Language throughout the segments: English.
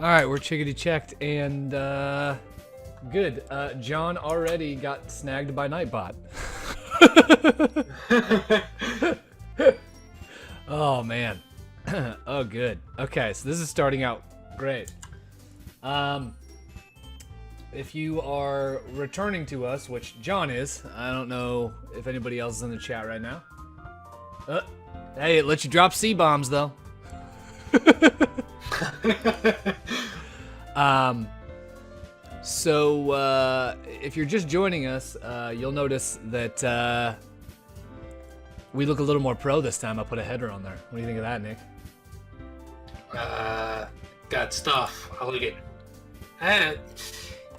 All right, we're chickadee checked and good. John already got snagged by Nightbot. Oh man. Oh good. Okay, so this is starting out great. If you are returning to us, which John is, I don't know if anybody else is in the chat right now. Hey, it lets you drop C-bombs though. So if you're just joining us, you'll notice that we look a little more pro this time. I put a header on there. What do you think of that, Nick? Got stuff. I like it.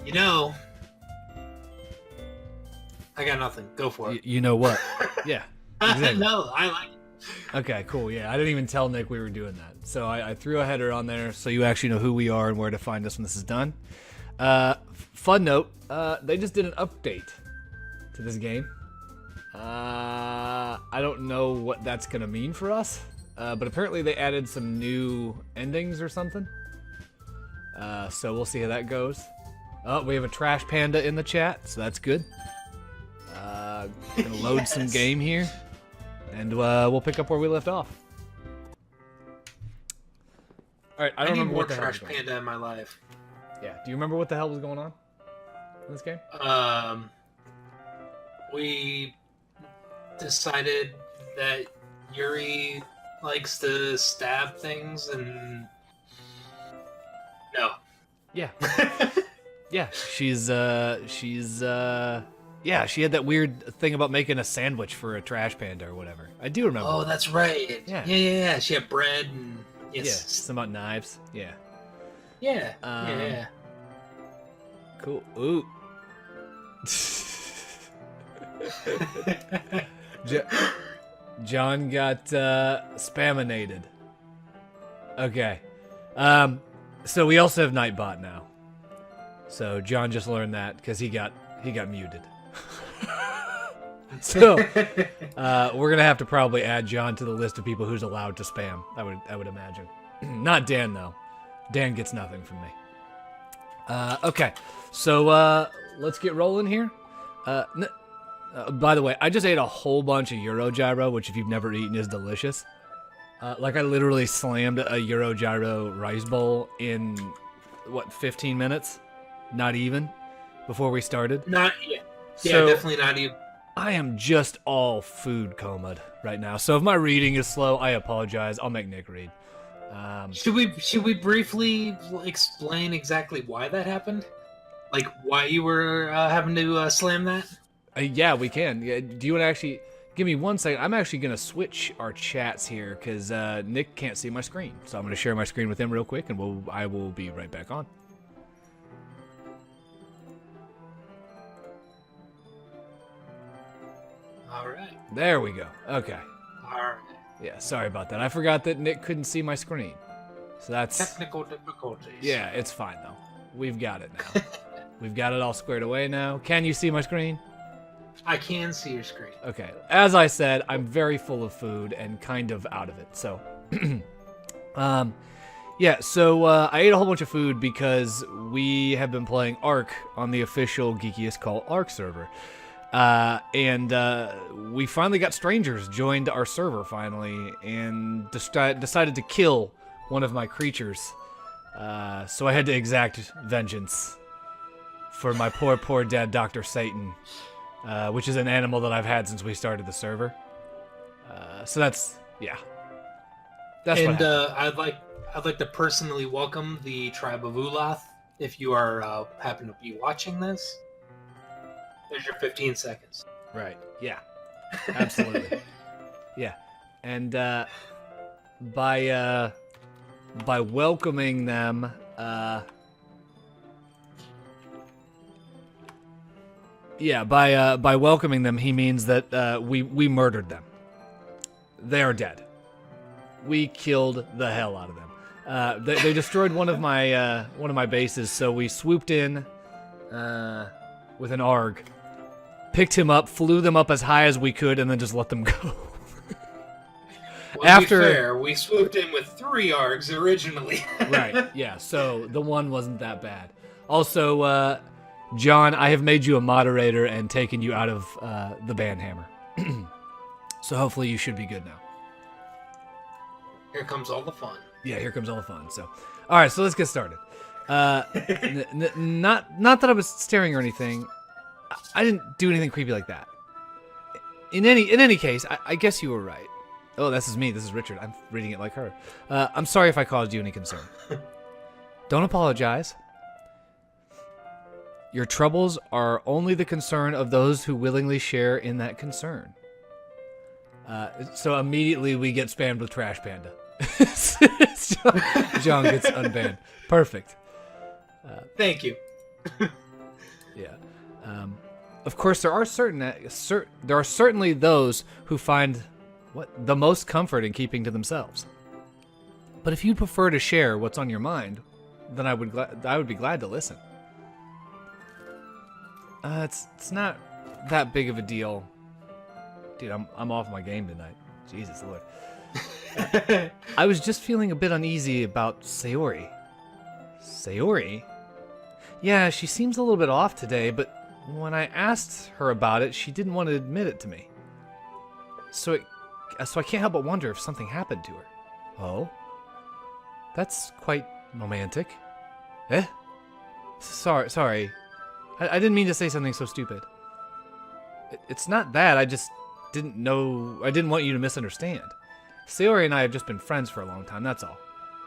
You know, I got nothing. Go for it. You know what? Yeah. Exactly. No, I like it. Okay, cool. Yeah, I didn't even tell Nick we were doing that. So I threw a header on there so you actually know who we are and where to find us when this is done. Fun note, they just did an update to this game. I don't know what that's going to mean for us, but apparently they added some new endings or something. So we'll see how that goes. Oh, we have a Trash Panda in the chat, so that's good. Gonna load some game here. And we'll pick up where we left off. All right, I don't remember what the hell was going on. Trash Panda in my life. Yeah, do you remember what the hell was going on in this game? We decided that Yuri likes to stab things and no. Yeah. Yeah, yeah, she had that weird thing about making a sandwich for a Trash Panda or whatever. I do remember. Oh, that's right. Yeah. She had bread and yes. Yeah, something about knives. Yeah. Yeah. Yeah. Cool. Ooh. John got spaminated. Okay. So we also have Nightbot now. So John just learned that because he got muted. So we're gonna have to probably add John to the list of people who's allowed to spam. I would imagine. Not Dan though. Dan gets nothing from me. Okay, so let's get rolling here. By the way, I just ate a whole bunch of Euro Gyro, which if you've never eaten is delicious. Like I literally slammed a Euro Gyro rice bowl in what 15 minutes? Not even before we started. Not yet. Yeah, So, definitely not even. I am just all food comaed right now. So if my reading is slow, I apologize. I'll make Nick read. Should we briefly explain exactly why that happened? Like why you were having to slam that? Yeah, we can. Yeah, do you want to actually give me 1 second? I'm actually going to switch our chats here because Nick can't see my screen. So I'm going to share my screen with him real quick, and I will be right back on. All right. There we go. Okay. All right. Yeah, sorry about that. I forgot that Nick couldn't see my screen. So that's... Technical difficulties. Yeah, it's fine, though. We've got it now. We've got it all squared away now. Can you see my screen? I can see your screen. Okay. As I said, I'm very full of food and kind of out of it. So, yeah, so I ate a whole bunch of food because we have been playing Ark on the official Geekiest Call Ark server. And we finally got strangers joined our server finally and decided to kill one of my creatures. So I had to exact vengeance for my poor dead Dr. Satan, which is an animal that I've had since we started the server. So that's, yeah. That's and what happened. I'd like to personally welcome the tribe of Ulath if you are happen to be watching this. There's your 15 seconds. Right. Yeah. Absolutely. Yeah. And by welcoming them, by welcoming them, he means that we murdered them. They are dead. We killed the hell out of them. They destroyed one of my bases, so we swooped in with an ARG. Picked him up, flew them up as high as we could, and then just let them go. Well, to be fair, we swooped in with 3 arcs originally. Right, yeah, so the one wasn't that bad. Also, John, I have made you a moderator and taken you out of the banhammer. So hopefully you should be good now. Here comes all the fun. Yeah, here comes all the fun. So, all right, so let's get started. Not that I was staring or anything. I didn't do anything creepy like that. In any case, I guess you were right. Oh, this is me. This is Richard. I'm reading it like her. I'm sorry if I caused you any concern. Don't apologize. Your troubles are only the concern of those who willingly share in that concern. So immediately we get spammed with Trash Panda. John gets unbanned. Perfect. Thank you. Yeah. Of course, there are certainly those who find the most comfort in keeping to themselves. But if you'd prefer to share what's on your mind, then I would be glad to listen. It's not that big of a deal. Dude, I'm off my game tonight. Jesus Lord. I was just feeling a bit uneasy about Sayori. Sayori? Yeah, she seems a little bit off today, but when I asked her about it, she didn't want to admit it to me. So I can't help but wonder if something happened to her. Oh? That's quite romantic. Eh? Sorry. I didn't mean to say something so stupid. It's not that, I just didn't know. I didn't want you to misunderstand. Sayori and I have just been friends for a long time, that's all.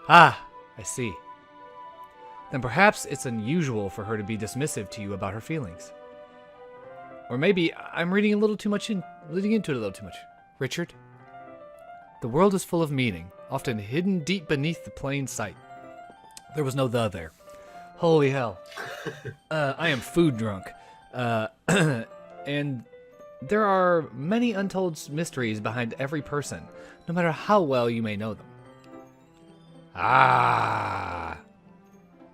Ah, I see. Then perhaps it's unusual for her to be dismissive to you about her feelings. Or maybe I'm leading into it a little too much. Richard, the world is full of meaning, often hidden deep beneath the plain sight. There was no "the" there. Holy hell. I am food drunk. And there are many untold mysteries behind every person, no matter how well you may know them. Ah.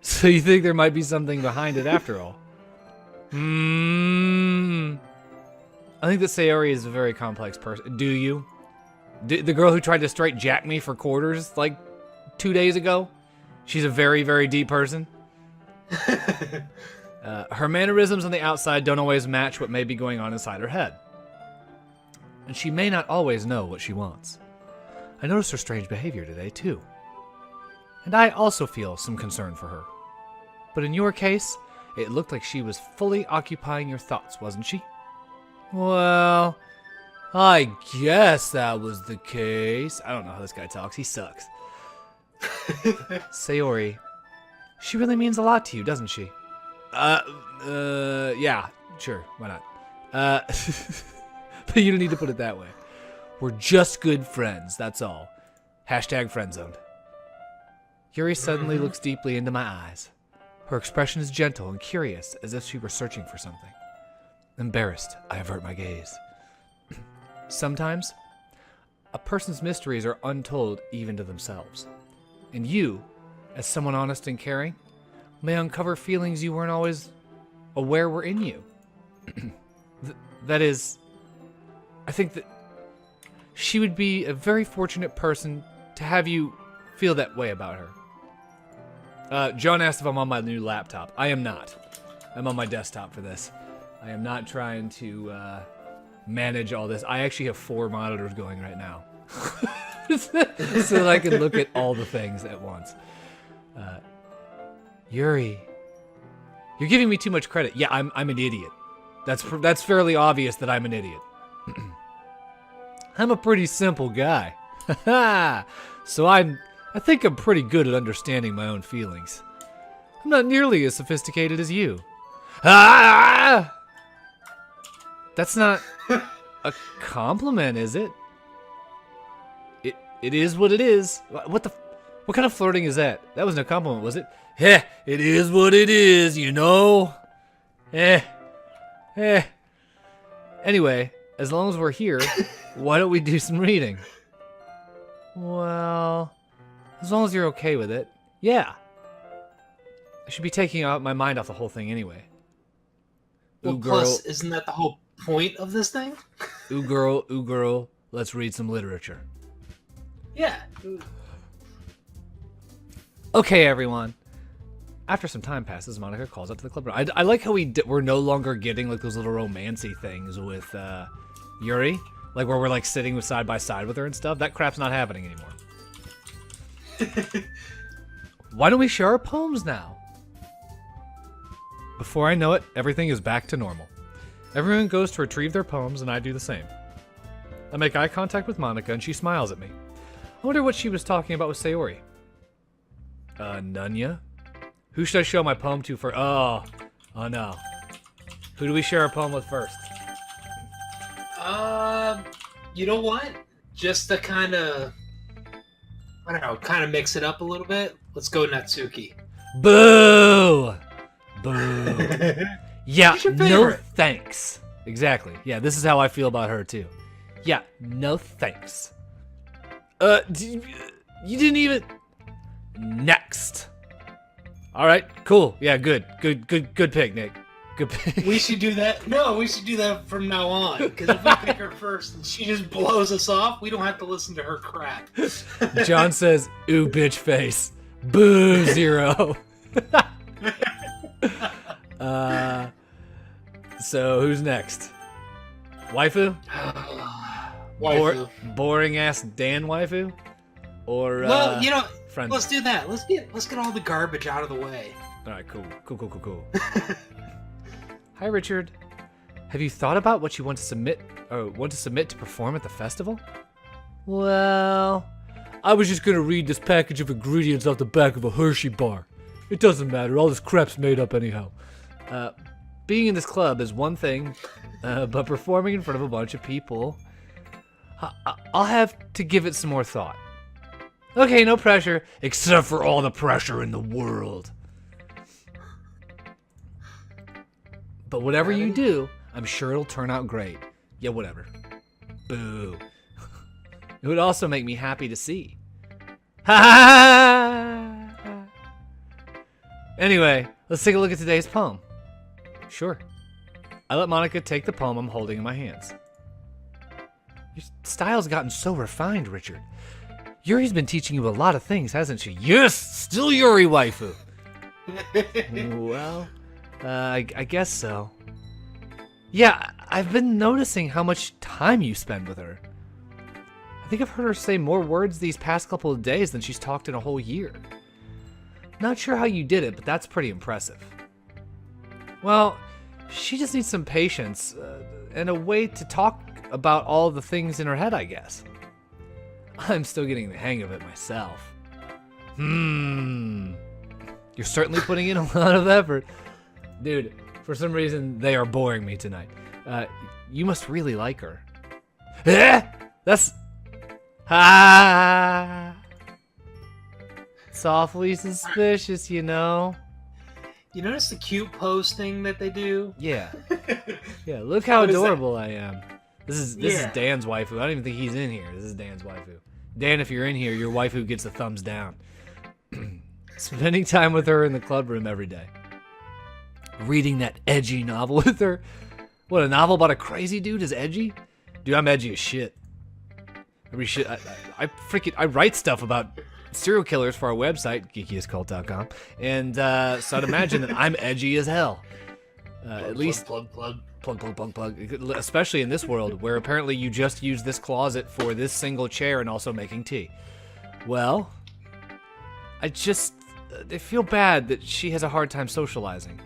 So you think there might be something behind it after all? I think that Sayori is a very complex person. Do you? The girl who tried to straight jack me for quarters like 2 days ago? She's a very, very deep person. Her mannerisms on the outside don't always match what may be going on inside her head. And she may not always know what she wants. I noticed her strange behavior today, too. And I also feel some concern for her. But in your case, it looked like she was fully occupying your thoughts, wasn't she? Well, I guess that was the case. I don't know how this guy talks. He sucks. Sayori, she really means a lot to you, doesn't she? Yeah, sure, why not? But you don't need to put it that way. We're just good friends, that's all. Hashtag friendzoned. Yuri suddenly looks deeply into my eyes. Her expression is gentle and curious, as if she were searching for something. Embarrassed, I avert my gaze. Sometimes, a person's mysteries are untold even to themselves. And you, as someone honest and caring, may uncover feelings you weren't always aware were in you. That is, I think that she would be a very fortunate person to have you feel that way about her. John asked if I'm on my new laptop. I am not. I'm on my desktop for this. I am not trying to manage all this. I actually have 4 monitors going right now. So that I can look at all the things at once. Yuri, you're giving me too much credit. Yeah, I'm an idiot. That's fairly obvious that I'm an idiot. I'm a pretty simple guy. So I think I'm pretty good at understanding my own feelings. I'm not nearly as sophisticated as you. Ah! That's not a compliment, is it? It is what it is. What kind of flirting is that? That wasn't a compliment, was it? Heh, it is what it is, you know? Anyway, as long as we're here, why don't we do some reading? Well, as long as you're okay with it. Yeah. I should be taking my mind off the whole thing anyway. Well, plus, isn't that the whole point of this thing? Ooh girl, let's read some literature. Yeah. Okay, everyone. After some time passes, Monica calls up to the club. I like how we're no longer getting like those little romancy things with Yuri, like where we're like sitting side by side with her and stuff. That crap's not happening anymore. Why don't we share our poems now? Before I know it, everything is back to normal. Everyone goes to retrieve their poems, and I do the same. I make eye contact with Monica, and she smiles at me. I wonder what she was talking about with Sayori. Nunya? Who should I show my poem to first? Oh no. Who do we share our poem with first? You know what? Just to kind of, I don't know, kind of mix it up a little bit. Let's go Natsuki. Boo! Boo. Yeah, Who's your no favorite? thanks. Exactly. Yeah, this is how I feel about her too. Yeah, no thanks. You didn't even... Next. All right, cool. Yeah, good pick, Nick. Good pick. We should do that. No, we should do that from now on. Because if we pick her first and she just blows us off, we don't have to listen to her crap. John says, ooh, bitch face. Boo, 0. So who's next? Waifu? Waifu. Boring ass Dan waifu? Or Well, you know, friend? let's do that. Let's get all the garbage out of the way. All right, cool. Hi, Richard. Have you thought about what you want to submit to perform at the festival? Well, I was just gonna read this package of ingredients off the back of a Hershey bar. It doesn't matter. All this crap's made up anyhow. Being in this club is one thing, but performing in front of a bunch of people, I'll have to give it some more thought. Okay, no pressure, except for all the pressure in the world. But whatever you do, I'm sure it'll turn out great. Yeah, whatever. Boo. It would also make me happy to see. Ha! Anyway, let's take a look at today's poem. Sure. I let Monica take the poem I'm holding in my hands. Your style's gotten so refined, Richard. Yuri's been teaching you a lot of things, hasn't she? Yes! Still Yuri, waifu! Well, I guess so. Yeah, I've been noticing how much time you spend with her. I think I've heard her say more words these past couple of days than she's talked in a whole year. Not sure how you did it, but that's pretty impressive. Well, she just needs some patience and a way to talk about all the things in her head, I guess. I'm still getting the hang of it myself. You're certainly putting in a lot of effort. Dude, for some reason, they are boring me tonight. You must really like her. That's... Softly suspicious, you know? You notice the cute pose thing that they do? Yeah. Yeah, look how What is adorable I am. This is Yeah. Dan's waifu. I don't even think he's in here. This is Dan's waifu. Dan, if you're in here, your waifu gets a thumbs down. Spending time with her in the club room every day. Reading that edgy novel with her. What, a novel about a crazy dude is edgy? Dude, I'm edgy as shit. I write stuff about serial killers for our website, geekiestcult.com, and so I'd imagine that I'm edgy as hell. At least Plug. plug, especially in this world where apparently you just use this closet for this single chair and also making tea. Well, I feel bad that she has a hard time socializing.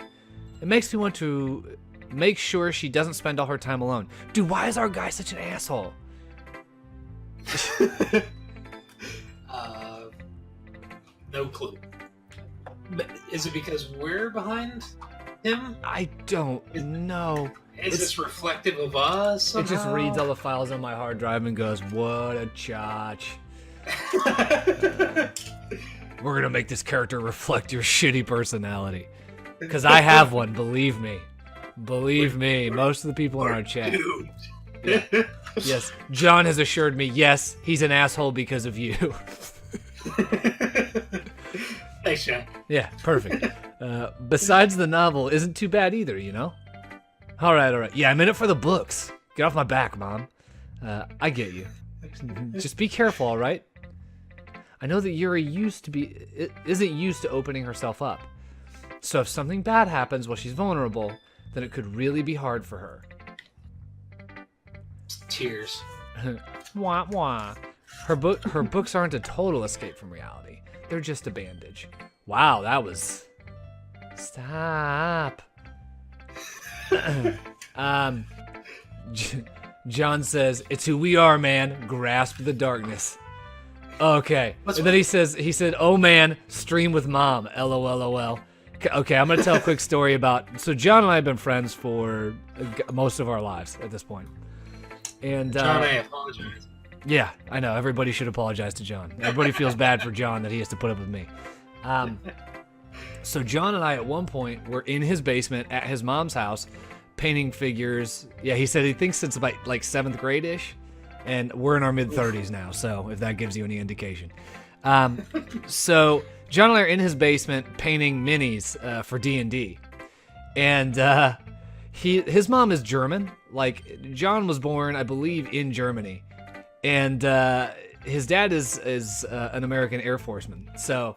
It makes me want to make sure she doesn't spend all her time alone. Dude, why is our guy such an asshole? No clue. Is it because we're behind him? I don't know. Is this reflective of us somehow? It just reads all the files on my hard drive and goes, what a chotch. We're gonna make this character reflect your shitty personality. Because I have one, believe me. Believe me, most of the people in our chat. Dude. Yeah. Yes, John has assured me, yes, he's an asshole because of you. Thanks, John. Yeah, perfect. Besides, the novel isn't too bad either, you know? Alright. Yeah, I'm in it for the books. Get off my back, Mom. I get you. Just be careful, alright? I know that Yuri isn't used to opening herself up. So if something bad happens while she's vulnerable, then it could really be hard for her. Tears. Wah wah. Her books aren't a total escape from reality. They're just a bandage. Wow, that was... Stop. John says, "It's who we are, man. Grasp the darkness." Okay. And then he said, "Oh man, stream with mom. LOL. Okay, I'm gonna tell a quick story about. So John and I have been friends for most of our lives at this point. And John, I apologize. Yeah, I know. Everybody should apologize to John. Everybody feels bad for John that he has to put up with me. So John and I at one point were in his basement at his mom's house painting figures. Yeah, he said he thinks since about like 7th grade-ish, and we're in our mid-30s now, so if that gives you any indication. So John and I are in his basement painting minis for D&D. And his mom is German. Like, John was born, I believe, in Germany. And his dad is an American Air Forceman. So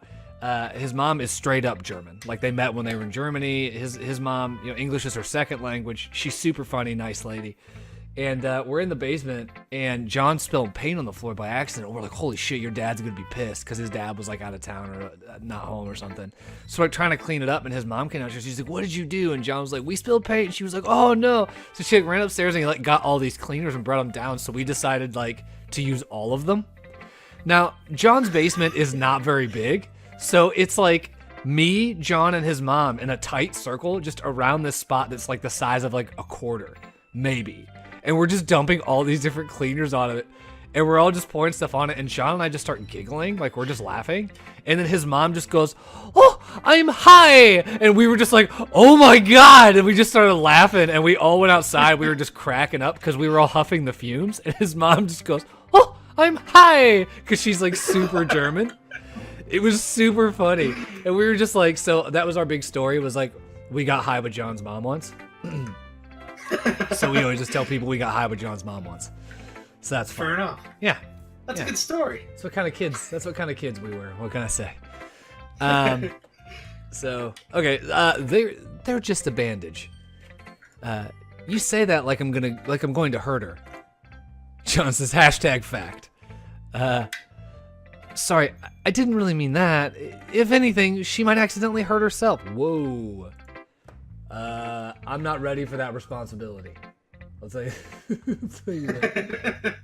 his mom is straight up German. Like, they met when they were in Germany. His mom, English is her second language. She's super funny, nice lady. And we're in the basement, and John spilled paint on the floor by accident. We're like, holy shit, your dad's gonna be pissed, because his dad was like out of town or not home or something. So we're trying to clean it up, and his mom came out. She's like, what did you do? And John was like, we spilled paint. And she was like, oh no. So she ran upstairs and got all these cleaners and brought them down. So we decided to use all of them. Now, John's basement is not very big. So it's like me, John, and his mom in a tight circle just around this spot that's like the size of like a quarter, maybe. And we're just dumping all these different cleaners on it. And we're all just pouring stuff on it. And John and I just start giggling. Like, we're just laughing. And then his mom just goes, oh, I'm high. And we were just like, oh my God. And we just started laughing. And we all went outside. We were just cracking up because we were all huffing the fumes. And his mom just goes, oh, I'm high. Because she's like super German. It was super funny. And we were just like, so that was our big story. Was like, we got high with John's mom once. So we always just tell people we got high with John's mom once. So that's fun. Fair enough. Yeah. That's a good story. That's what kind of kids we were. What can I say? So okay, they're just a bandage. You say that like I'm going to hurt her. John says #fact. Sorry, I didn't really mean that. If anything, she might accidentally hurt herself. Whoa. I'm not ready for that responsibility. I'll tell you. That.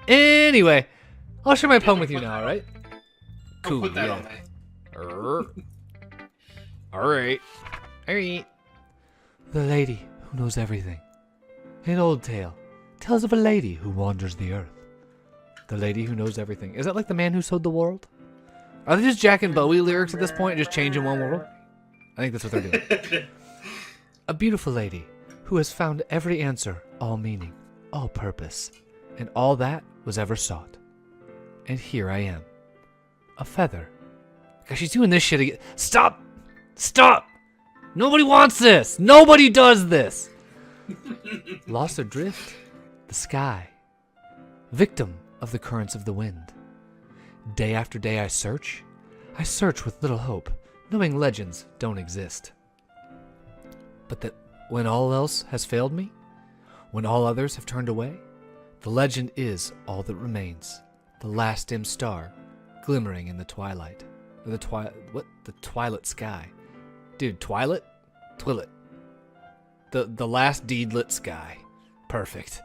Anyway, I'll share my poem with you now, alright? Cool. Put that yeah. on Alright. Alright. The lady who knows everything. An old tale tells of a lady who wanders the earth. The lady who knows everything. Is that like the man who sewed the world? Are they just Jack and Bowie lyrics at this point, just changing one word? I think that's what they're doing. A beautiful lady who has found every answer, all meaning, all purpose, and all that was ever sought. And here I am. A feather. Gosh, she's doing this shit again. Stop! Stop! Nobody wants this! Nobody does this! Lost adrift, the sky. Victim of the currents of the wind. Day after day I search with little hope, knowing legends don't exist. But that when all else has failed me, when all others have turned away, the legend is all that remains, the last dim star glimmering in the twilight. Or the twilit sky. Dude, twilit? Twilit. The last deedlit sky. Perfect.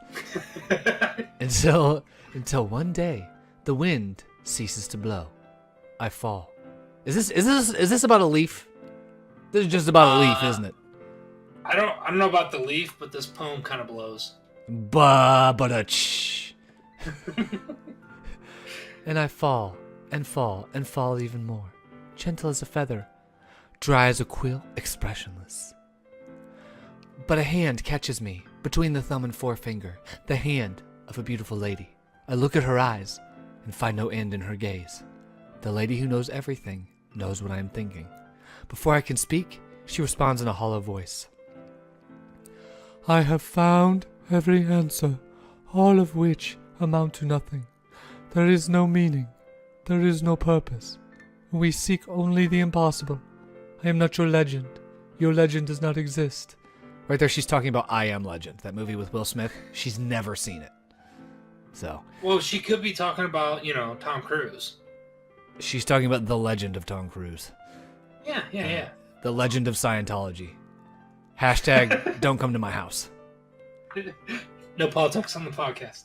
Until one day the wind ceases to blow. I fall. Is this about a leaf? This is just about a leaf, isn't it? I don't know about the leaf, but this poem kind of blows. Ba-ba-da-ch. And I fall, and fall, and fall even more. Gentle as a feather, dry as a quill, expressionless. But a hand catches me between the thumb and forefinger, the hand of a beautiful lady. I look at her eyes and find no end in her gaze. The lady who knows everything knows what I am thinking. Before I can speak, she responds in a hollow voice. I have found every answer, all of which amount to nothing. There is no meaning There is no purpose. We seek only the impossible. I am not your legend. Your legend does not exist. Right there, she's talking about I Am Legend, that movie with Will Smith. She's never seen it. So. Well, she could be talking about, Tom Cruise. She's talking about The Legend of Tom Cruise. Yeah. The Legend of Scientology. Hashtag don't come to my house. No politics on the podcast.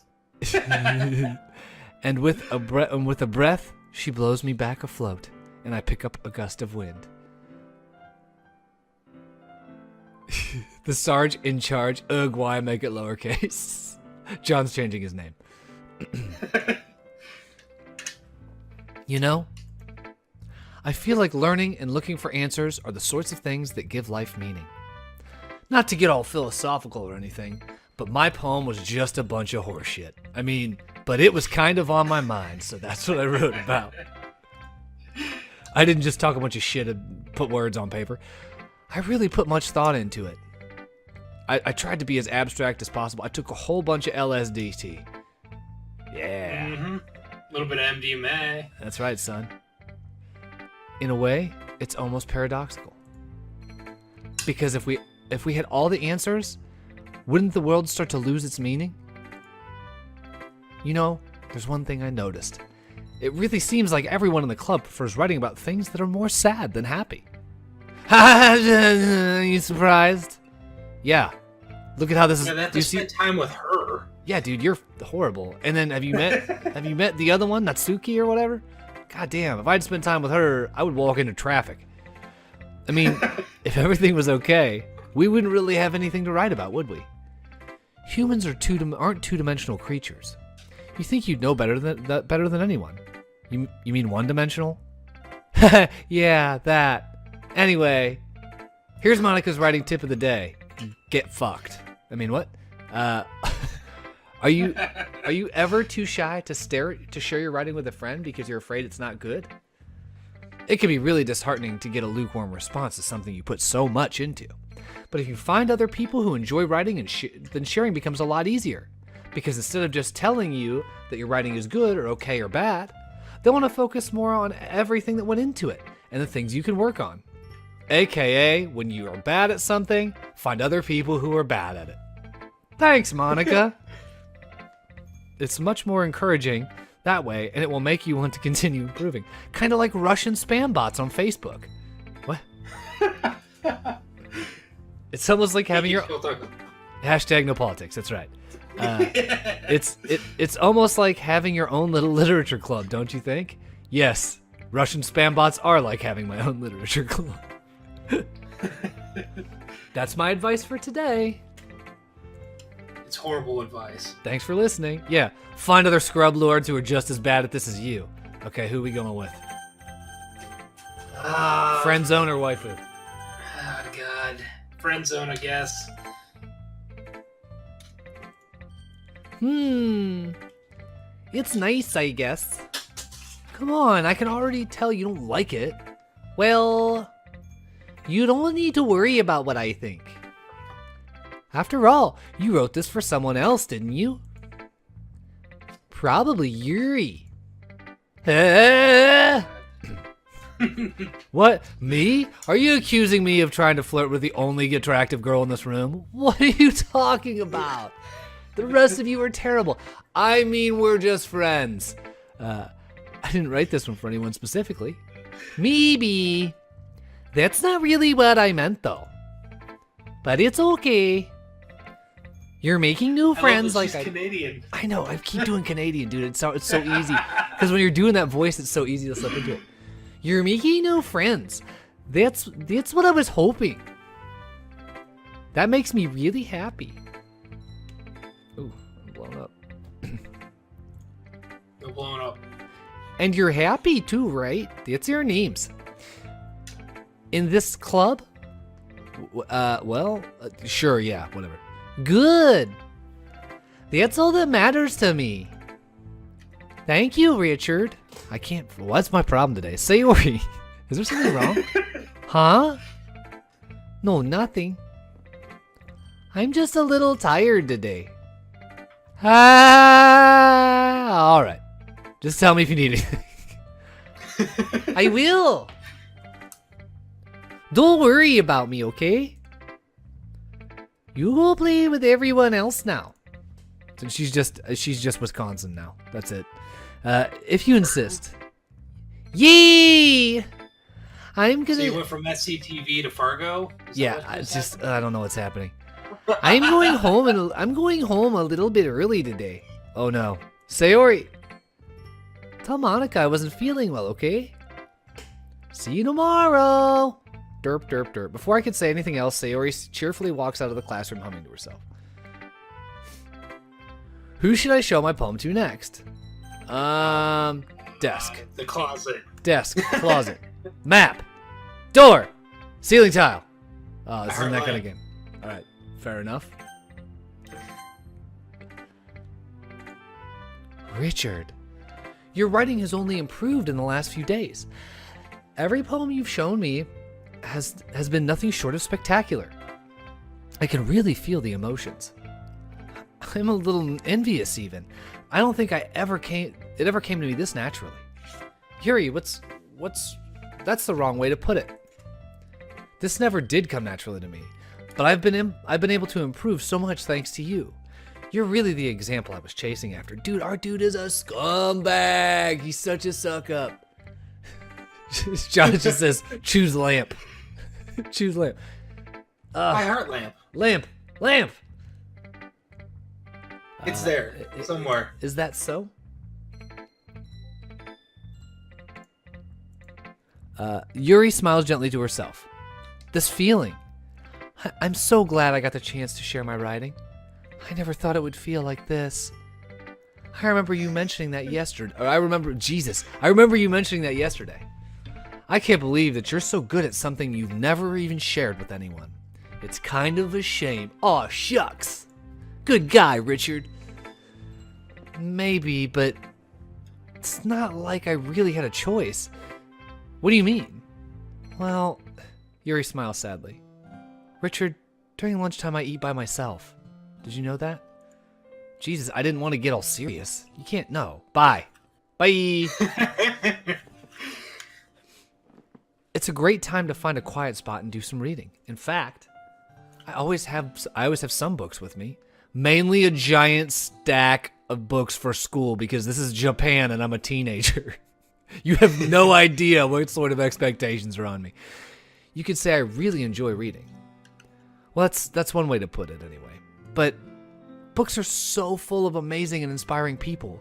And with a breath, she blows me back afloat, and I pick up a gust of wind. The Sarge in charge. Ugh, why make it lowercase? John's changing his name. I feel like learning and looking for answers are the sorts of things that give life meaning. Not to get all philosophical or anything, but my poem was just a bunch of horseshit. I mean, but it was kind of on my mind, so that's what I wrote about. I didn't just talk a bunch of shit and put words on paper. I really put much thought into it. I tried to be as abstract as possible. I took a whole bunch of LSDT. Yeah. Mm-hmm. A little bit of MDMA. That's right, son. In a way, it's almost paradoxical. Because if we had all the answers, wouldn't the world start to lose its meaning? There's one thing I noticed. It really seems like everyone in the club prefers writing about things that are more sad than happy. You surprised? Yeah. Look at how this is. Yeah, they have to spend time with her. Yeah, dude, you're horrible. And then have you met the other one, Natsuki or whatever? God damn, if I'd spent time with her, I would walk into traffic. I mean, if everything was okay, we wouldn't really have anything to write about, would we? Humans aren't two-dimensional creatures. You think you'd know better than anyone. You mean one-dimensional? Yeah, that. Anyway, here's Monica's writing tip of the day. Get fucked. I mean, what? Are you ever too shy to share your writing with a friend because you're afraid it's not good? It can be really disheartening to get a lukewarm response to something you put so much into. But if you find other people who enjoy writing, then sharing becomes a lot easier. Because instead of just telling you that your writing is good or okay or bad, they want to focus more on everything that went into it and the things you can work on. AKA, when you are bad at something, find other people who are bad at it. Thanks, Monica. It's much more encouraging that way, and it will make you want to continue improving. Kind of like Russian spam bots on Facebook. What? It's almost like having your... Hashtag no politics, that's right. It's almost like having your own little literature club, don't you think? Yes, Russian spam bots are like having my own literature club. That's my advice for today. It's horrible advice. Thanks for listening. Yeah, find other scrub lords who are just as bad at this as you. Okay, who are we going with? Friend zone or waifu? Oh, God. Friend zone, I guess. It's nice, I guess. Come on, I can already tell you don't like it. Well, you don't need to worry about what I think. After all, you wrote this for someone else, didn't you? Probably Yuri. What? Me? Are you accusing me of trying to flirt with the only attractive girl in this room? What are you talking about? The rest of you are terrible. I mean, we're just friends. I didn't write this one for anyone specifically. Maybe. That's not really what I meant, though. But it's okay. You're making new friends like Canadian. I know. I keep doing Canadian, dude. It's so easy. Because when you're doing that voice, it's so easy to slip into it. You're making new friends. That's what I was hoping. That makes me really happy. Ooh, I'm blown up. You're blown up. And you're happy too, right? That's your names. In this club? Sure, yeah, whatever. Good. That's all that matters to me. Thank you, Richard. I can't. What's my problem today? Say Yuri. Is there something wrong? Huh? No, nothing. I'm just a little tired today. All right. Just tell me if you need anything. I will. Don't worry about me, okay? You go play with everyone else now. So she's just Wisconsin now. That's it. If you insist. Yay! I'm gonna. So you went from SCTV to Fargo? Yeah, I don't know what's happening. I'm going home and I'm going home a little bit early today. Oh no, Sayori. Tell Monica I wasn't feeling well, okay? See you tomorrow. Derp, derp, derp. Before I could say anything else, Sayori cheerfully walks out of the classroom humming to herself. Who should I show my poem to next? Desk. The closet. Desk. Closet. Map. Door. Ceiling tile. Oh, this isn't that kind of game. Alright, fair enough. Richard, your writing has only improved in the last few days. Every poem you've shown me has been nothing short of spectacular. I can really feel the emotions. I'm a little envious even. I don't think it ever came to me this naturally. Yuri, that's the wrong way to put it. This never did come naturally to me, but I've been able to improve so much thanks to you. You're really the example I was chasing after. Dude, our dude is a scumbag. He's such a suck up. Josh just says, choose lamp. Choose lamp. My heart lamp. Lamp. It's there somewhere. Is that so? Yuri smiles gently to herself. This feeling. I'm so glad I got the chance to share my writing. I never thought it would feel like this. I remember you mentioning that yesterday. I remember you mentioning that yesterday. I can't believe that you're so good at something you've never even shared with anyone. It's kind of a shame. Aw, shucks. Good guy, Richard. Maybe, but it's not like I really had a choice. What do you mean? Well, Yuri smiles sadly. Richard, during lunchtime I eat by myself. Did you know that? Jesus, I didn't want to get all serious. You can't know. Bye. Bye. It's a great time to find a quiet spot and do some reading. In fact, I always have some books with me. Mainly a giant stack of books for school because this is Japan and I'm a teenager. You have no idea what sort of expectations are on me. You could say I really enjoy reading. Well, that's one way to put it anyway. But books are so full of amazing and inspiring people.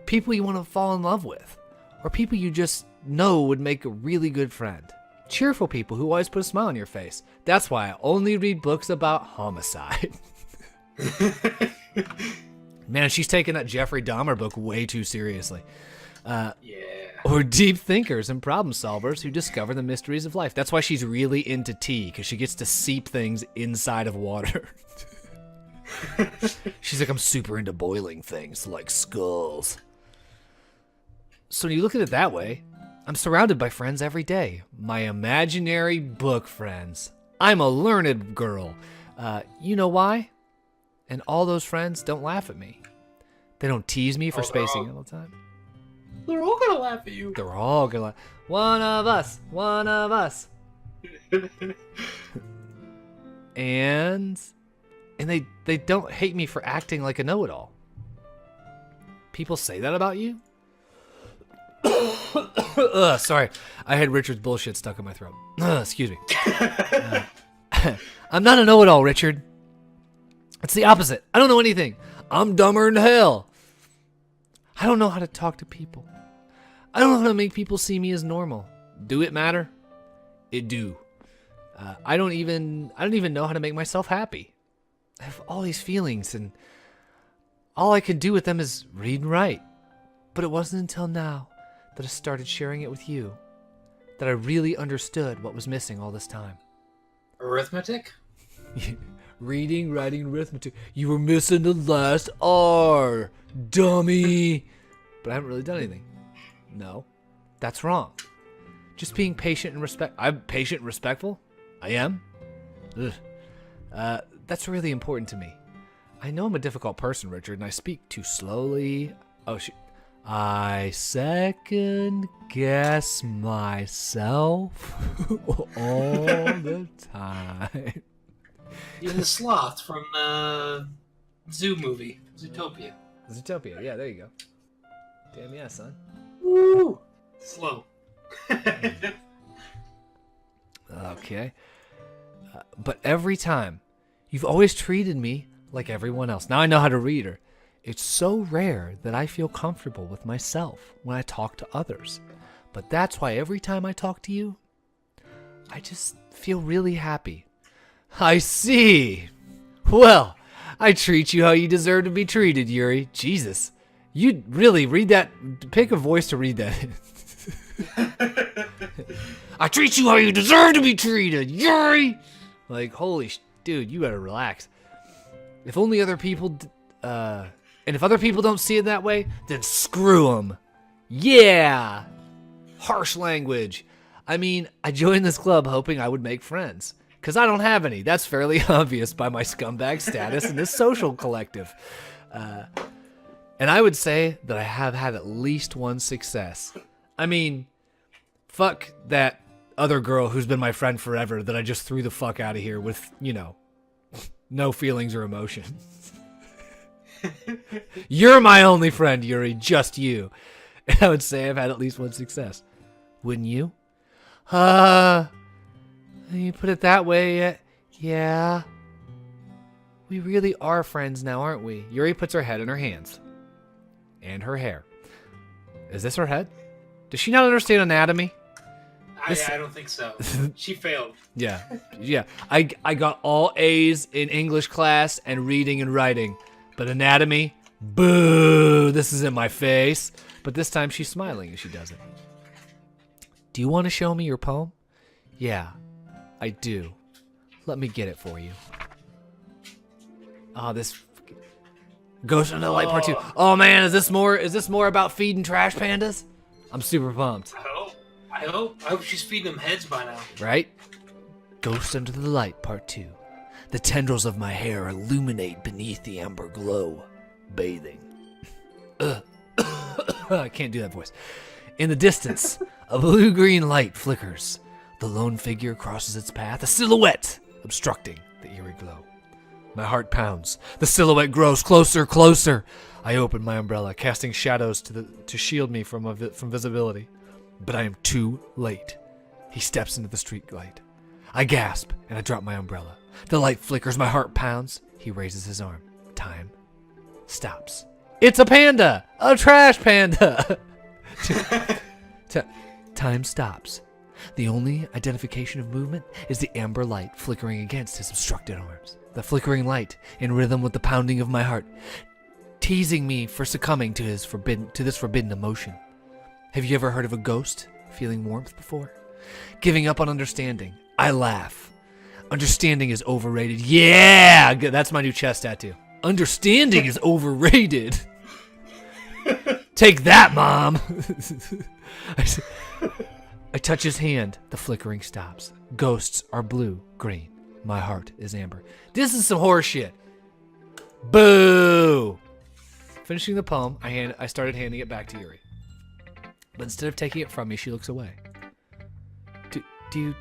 People you want to fall in love with. Or people you just know would make a really good friend. Cheerful people who always put a smile on your face. That's why I only read books about homicide. Man, she's taking that Jeffrey Dahmer book way too seriously. Yeah. Or deep thinkers and problem solvers who discover the mysteries of life. That's why she's really into tea, because she gets to seep things inside of water. She's like, I'm super into boiling things, like skulls. So when you look at it that way, I'm surrounded by friends every day. My imaginary book friends. I'm a learned girl. You know why? And all those friends don't laugh at me. They don't tease me for spacing all the time. They're all gonna laugh at you. They're all gonna laugh. One of us. and they don't hate me for acting like a know-it-all. People say that about you? Sorry, I had Richard's bullshit stuck in my throat. Excuse me. I'm not a know-it-all, Richard. It's the opposite. I don't know anything. I'm dumber than hell. I don't know how to talk to people. I don't know how to make people see me as normal. Do it matter? It do. I don't even know how to make myself happy. I have all these feelings, and all I can do with them is read and write. But it wasn't until now that I started sharing it with you that I really understood what was missing all this time. Arithmetic? Reading, writing, arithmetic. You were missing the last R, dummy. But I haven't really done anything. No, that's wrong. Just being patient and respect. I'm patient and respectful? I am? Ugh. That's really important to me. I know I'm a difficult person, Richard, and I speak too slowly. Oh, shoot. I second guess myself all the time. You're the sloth from the Zoo movie, Zootopia. Zootopia, yeah, there you go. Damn yeah, son. Woo! Slow. Okay. But every time, you've always treated me like everyone else. Now I know how to read her. It's so rare that I feel comfortable with myself when I talk to others. But that's why every time I talk to you, I just feel really happy. I see. Well, I treat you how you deserve to be treated, Yuri. Jesus. You really read that. Pick a voice to read that. I treat you how you deserve to be treated, Yuri. Like, holy dude, you better relax. If only other people, and if other people don't see it that way, then screw them. Yeah. Harsh language. I mean, I joined this club hoping I would make friends. Because I don't have any. That's fairly obvious by my scumbag status in this social collective. And I would say that I have had at least one success. I mean, fuck that other girl who's been my friend forever that I just threw the fuck out of here with, no feelings or emotion. You're my only friend, Yuri. Just you. And I would say I've had at least one success. Wouldn't you? You put it that way, yeah. We really are friends now, aren't we? Yuri puts her head in her hands. And her hair. Is this her head? Does she not understand anatomy? I don't think so. She failed. Yeah. I got all A's in English class and reading and writing. But anatomy? Boo! This is in my face. But this time she's smiling as she does it. Do you want to show me your poem? Yeah. I do. Let me get it for you. Oh, this Ghost in the Light Part 2. Oh man, is this more about feeding trash pandas? I'm super pumped. I hope she's feeding them heads by now. Right? Ghost Under the Light Part 2. The tendrils of my hair illuminate beneath the amber glow, bathing. I can't do that voice. In the distance, a blue-green light flickers. The lone figure crosses its path, a silhouette obstructing the eerie glow. My heart pounds. The silhouette grows closer. I open my umbrella, casting shadows to shield me from visibility. But I am too late. He steps into the street light. I gasp, and I drop my umbrella. The light flickers, my heart pounds. He raises his arm. Time stops. It's a panda! A trash panda! Time stops. The only identification of movement is the amber light flickering against his obstructed arms. The flickering light, in rhythm with the pounding of my heart, teasing me for succumbing to this forbidden emotion. Have you ever heard of a ghost feeling warmth before? Giving up on understanding. I laugh. Understanding is overrated. Yeah! That's my new chest tattoo. Understanding is overrated. Take that, Mom! I touch his hand. The flickering stops. Ghosts are blue, green. My heart is amber. This is some horror shit. Boo! Finishing the poem, I started handing it back to Yuri. But instead of taking it from me, she looks away. Do you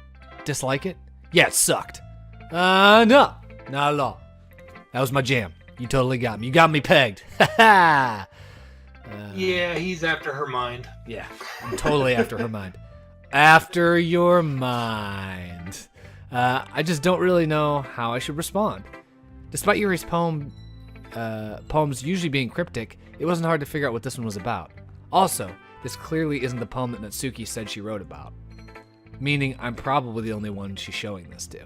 dislike it? Yeah, it sucked. No, not at all. That was my jam. You totally got me. You got me pegged. Ha ha! Yeah, he's after her mind. Yeah, I'm totally after her mind. After your mind. I just don't really know how I should respond. Despite Yuri's poems usually being cryptic, it wasn't hard to figure out what this one was about. Also, this clearly isn't the poem that Natsuki said she wrote about. Meaning, I'm probably the only one she's showing this to.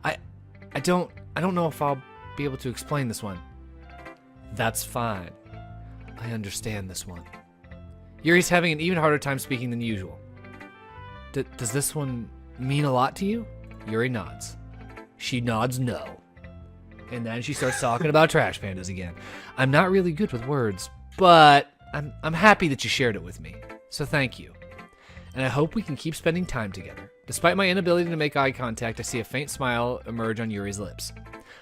I don't know if I'll be able to explain this one. That's fine. I understand this one. Yuri's having an even harder time speaking than usual. Does this one mean a lot to you? Yuri nods. She nods no. And then she starts talking about trash pandas again. I'm not really good with words, but I'm happy that you shared it with me. So thank you. And I hope we can keep spending time together. Despite my inability to make eye contact, I see a faint smile emerge on Yuri's lips.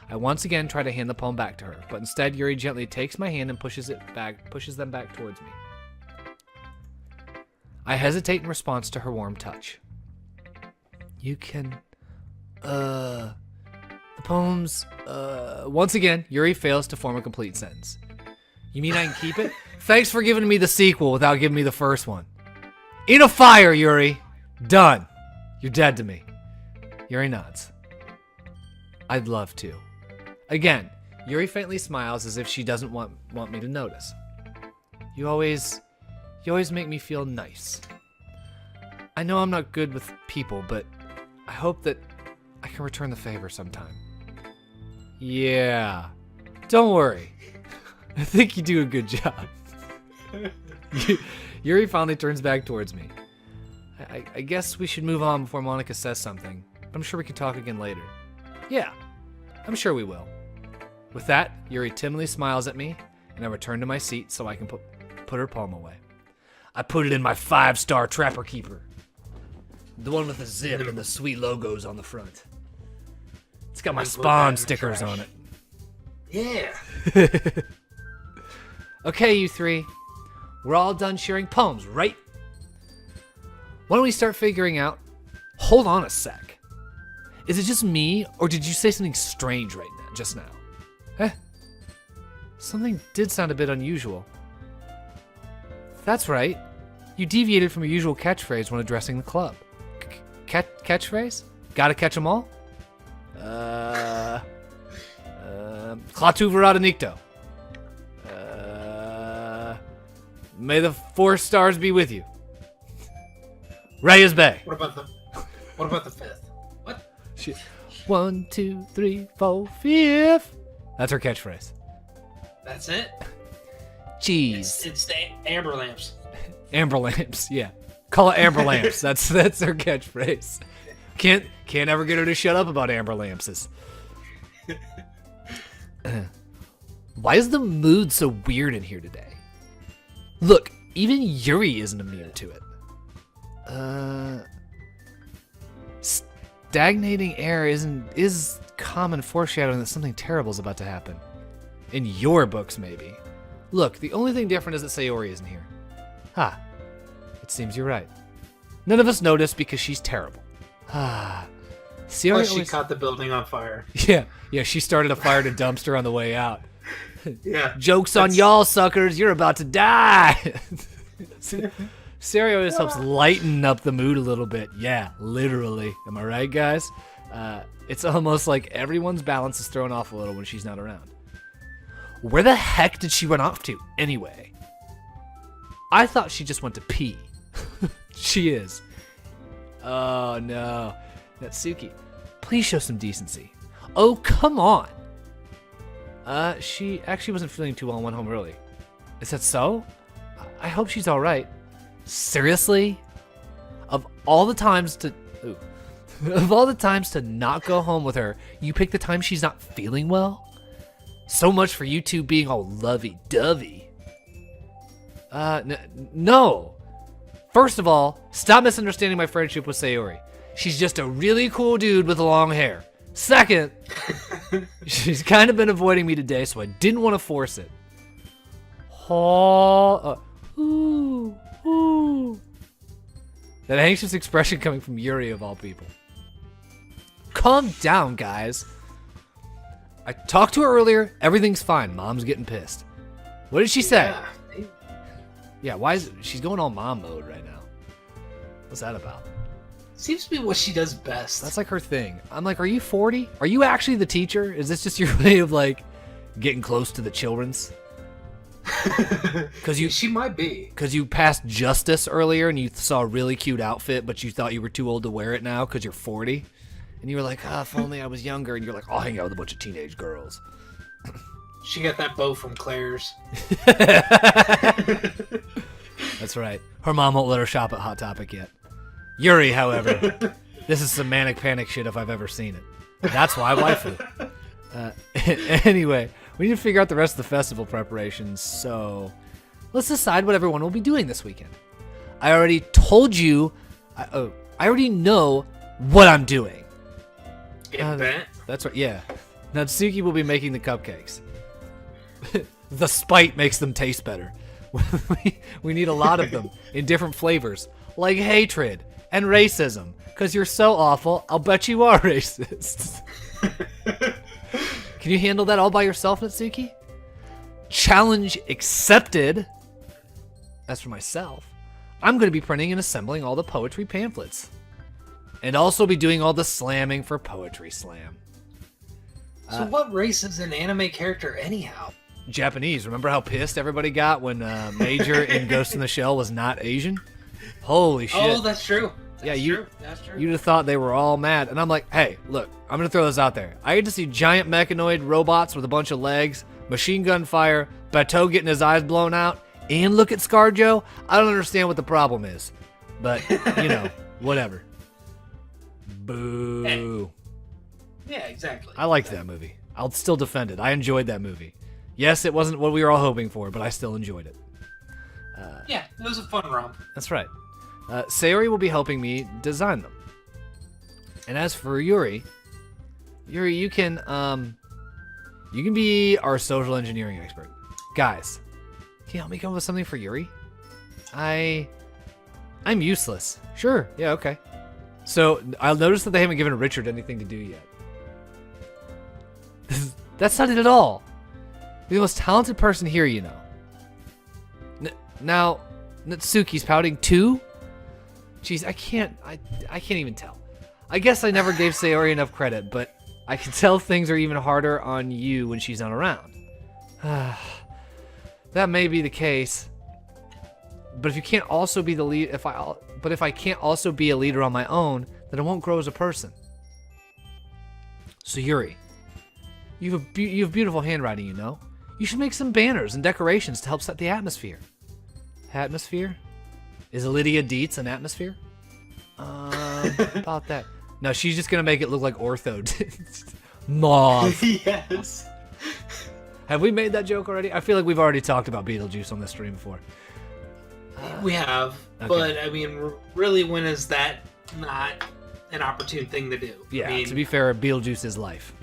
I once again try to hand the poem back to her, but instead Yuri gently takes my hand and pushes them back towards me. I hesitate in response to her warm touch. You can, the poems, once again, Yuri fails to form a complete sentence. You mean I can keep it? Thanks for giving me the sequel without giving me the first one. In a fire, Yuri. Done. You're dead to me. Yuri nods. I'd love to. Again, Yuri faintly smiles as if she doesn't want me to notice. You always make me feel nice. I know I'm not good with people, but I hope that I can return the favor sometime. Yeah. Don't worry. I think you do a good job. Yuri finally turns back towards me. I guess we should move on before Monica says something. But I'm sure we can talk again later. Yeah, I'm sure we will. With that, Yuri timidly smiles at me, and I return to my seat so I can put her poem away. I put it in my 5-star Trapper Keeper. The one with the zip and the sweet logos on the front. It's got my Spawn stickers on it. Yeah. Okay, you three. We're all done sharing poems, right? Why don't we start figuring out... Hold on a sec. Is it just me, or did you say something strange right now, just now? Eh? Something did sound a bit unusual. That's right. You deviated from your usual catchphrase when addressing the club. Catchphrase? Gotta catch 'em all? Klaatu Verada Nikto. May the 4 stars be with you. Reyes Bay. What about the 5th? What? 1, 2, 3, 4, 5th. That's her catchphrase. That's it? Jeez. It's the amber lamps. Amber lamps, yeah. Call it amber lamps. That's her catchphrase. Can't ever get her to shut up about amber lamps. Why is the mood so weird in here today? Look, even Yuri isn't immune to it. Stagnating air is common foreshadowing that something terrible is about to happen. In your books, maybe. Look, the only thing different is that Sayori isn't here. It seems you're right. None of us noticed because she's terrible. Sayori Plus, she always... caught the building on fire. Yeah, she started a fire in a dumpster on the way out. Yeah. Joke's on y'all, suckers. You're about to die. Sayori always helps lighten up the mood a little bit. Yeah, literally. Am I right, guys? It's almost like everyone's balance is thrown off a little when she's not around. Where the heck did she run off to, anyway? I thought she just went to pee. She is. Oh, no. Natsuki, please show some decency. Oh, come on. She actually wasn't feeling too well and went home early. Is that so? I hope she's all right. Seriously? Of all the times to not go home with her, you pick the time she's not feeling well? So much for you two being all lovey-dovey. No. First of all, stop misunderstanding my friendship with Sayori. She's just a really cool dude with long hair. Second, she's kind of been avoiding me today, so I didn't want to force it. That anxious expression coming from Yuri of all people. Calm down, guys. I talked to her earlier. Everything's fine. Mom's getting pissed. What did she say? Yeah, why is she's going all mom mode right now? What's that about? Seems to be what she does best. That's like her thing. I'm like, are you 40? Are you actually the teacher? Is this just your way of like getting close to the children's? Because she might be. Because you passed justice earlier and you saw a really cute outfit, but you thought you were too old to wear it now because you're 40, and you were like, if only I was younger. And you're like, I'll hang out with a bunch of teenage girls. She got that bow from Claire's. That's right. Her mom won't let her shop at Hot Topic yet. Yuri, however, this is some manic panic shit if I've ever seen it. That's why waifu. Anyway, we need to figure out the rest of the festival preparations, so let's decide what everyone will be doing this weekend. I already told you, I already know what I'm doing. That's right, yeah. Natsuki will be making the cupcakes. The spite makes them taste better. We need a lot of them in different flavors. like hatred and racism. Because you're so awful, I'll bet you are racist. Can you handle that all by yourself, Natsuki? Challenge accepted. As for myself, I'm going to be printing and assembling all the poetry pamphlets. And also be doing all the slamming for Poetry Slam. So what race is an anime character anyhow? Japanese. Remember how pissed everybody got when Major in Ghost in the Shell was not Asian? Holy shit. Oh, that's true. That's true. You'd have thought they were all mad. And I'm like, hey, look, I'm going to throw this out there. I get to see giant mechanoid robots with a bunch of legs, machine gun fire, Bateau getting his eyes blown out, and look at ScarJo. I don't understand what the problem is. But, whatever. Boo. Hey. Yeah, exactly. I liked that movie. I'll still defend it. I enjoyed that movie. Yes, it wasn't what we were all hoping for, but I still enjoyed it. Yeah, it was a fun romp. That's right. Sayori will be helping me design them. And as for Yuri, you can be our social engineering expert. Guys, can you help me come up with something for Yuri? I'm useless. Sure. Yeah. Okay. So I'll notice that they haven't given Richard anything to do yet. That's not it at all. You're the most talented person here, you know. Now, Natsuki's pouting too? Jeez, I can't even tell. I guess I never gave Sayori enough credit, but I can tell things are even harder on you when she's not around. That may be the case. But if you can't also be the lead, if I can't also be a leader on my own, then I won't grow as a person. So Yuri, you have beautiful handwriting, you know. You should make some banners and decorations to help set the atmosphere. Atmosphere? Is Lydia Dietz an atmosphere? About that. No, she's just gonna make it look like Ortho. Mauve. Yes. Have we made that joke already? I feel like we've already talked about Beetlejuice on this stream before. We have, okay. But I mean, really, when is that not an opportune thing to do? Yeah, I mean, to be fair, Beetlejuice is life.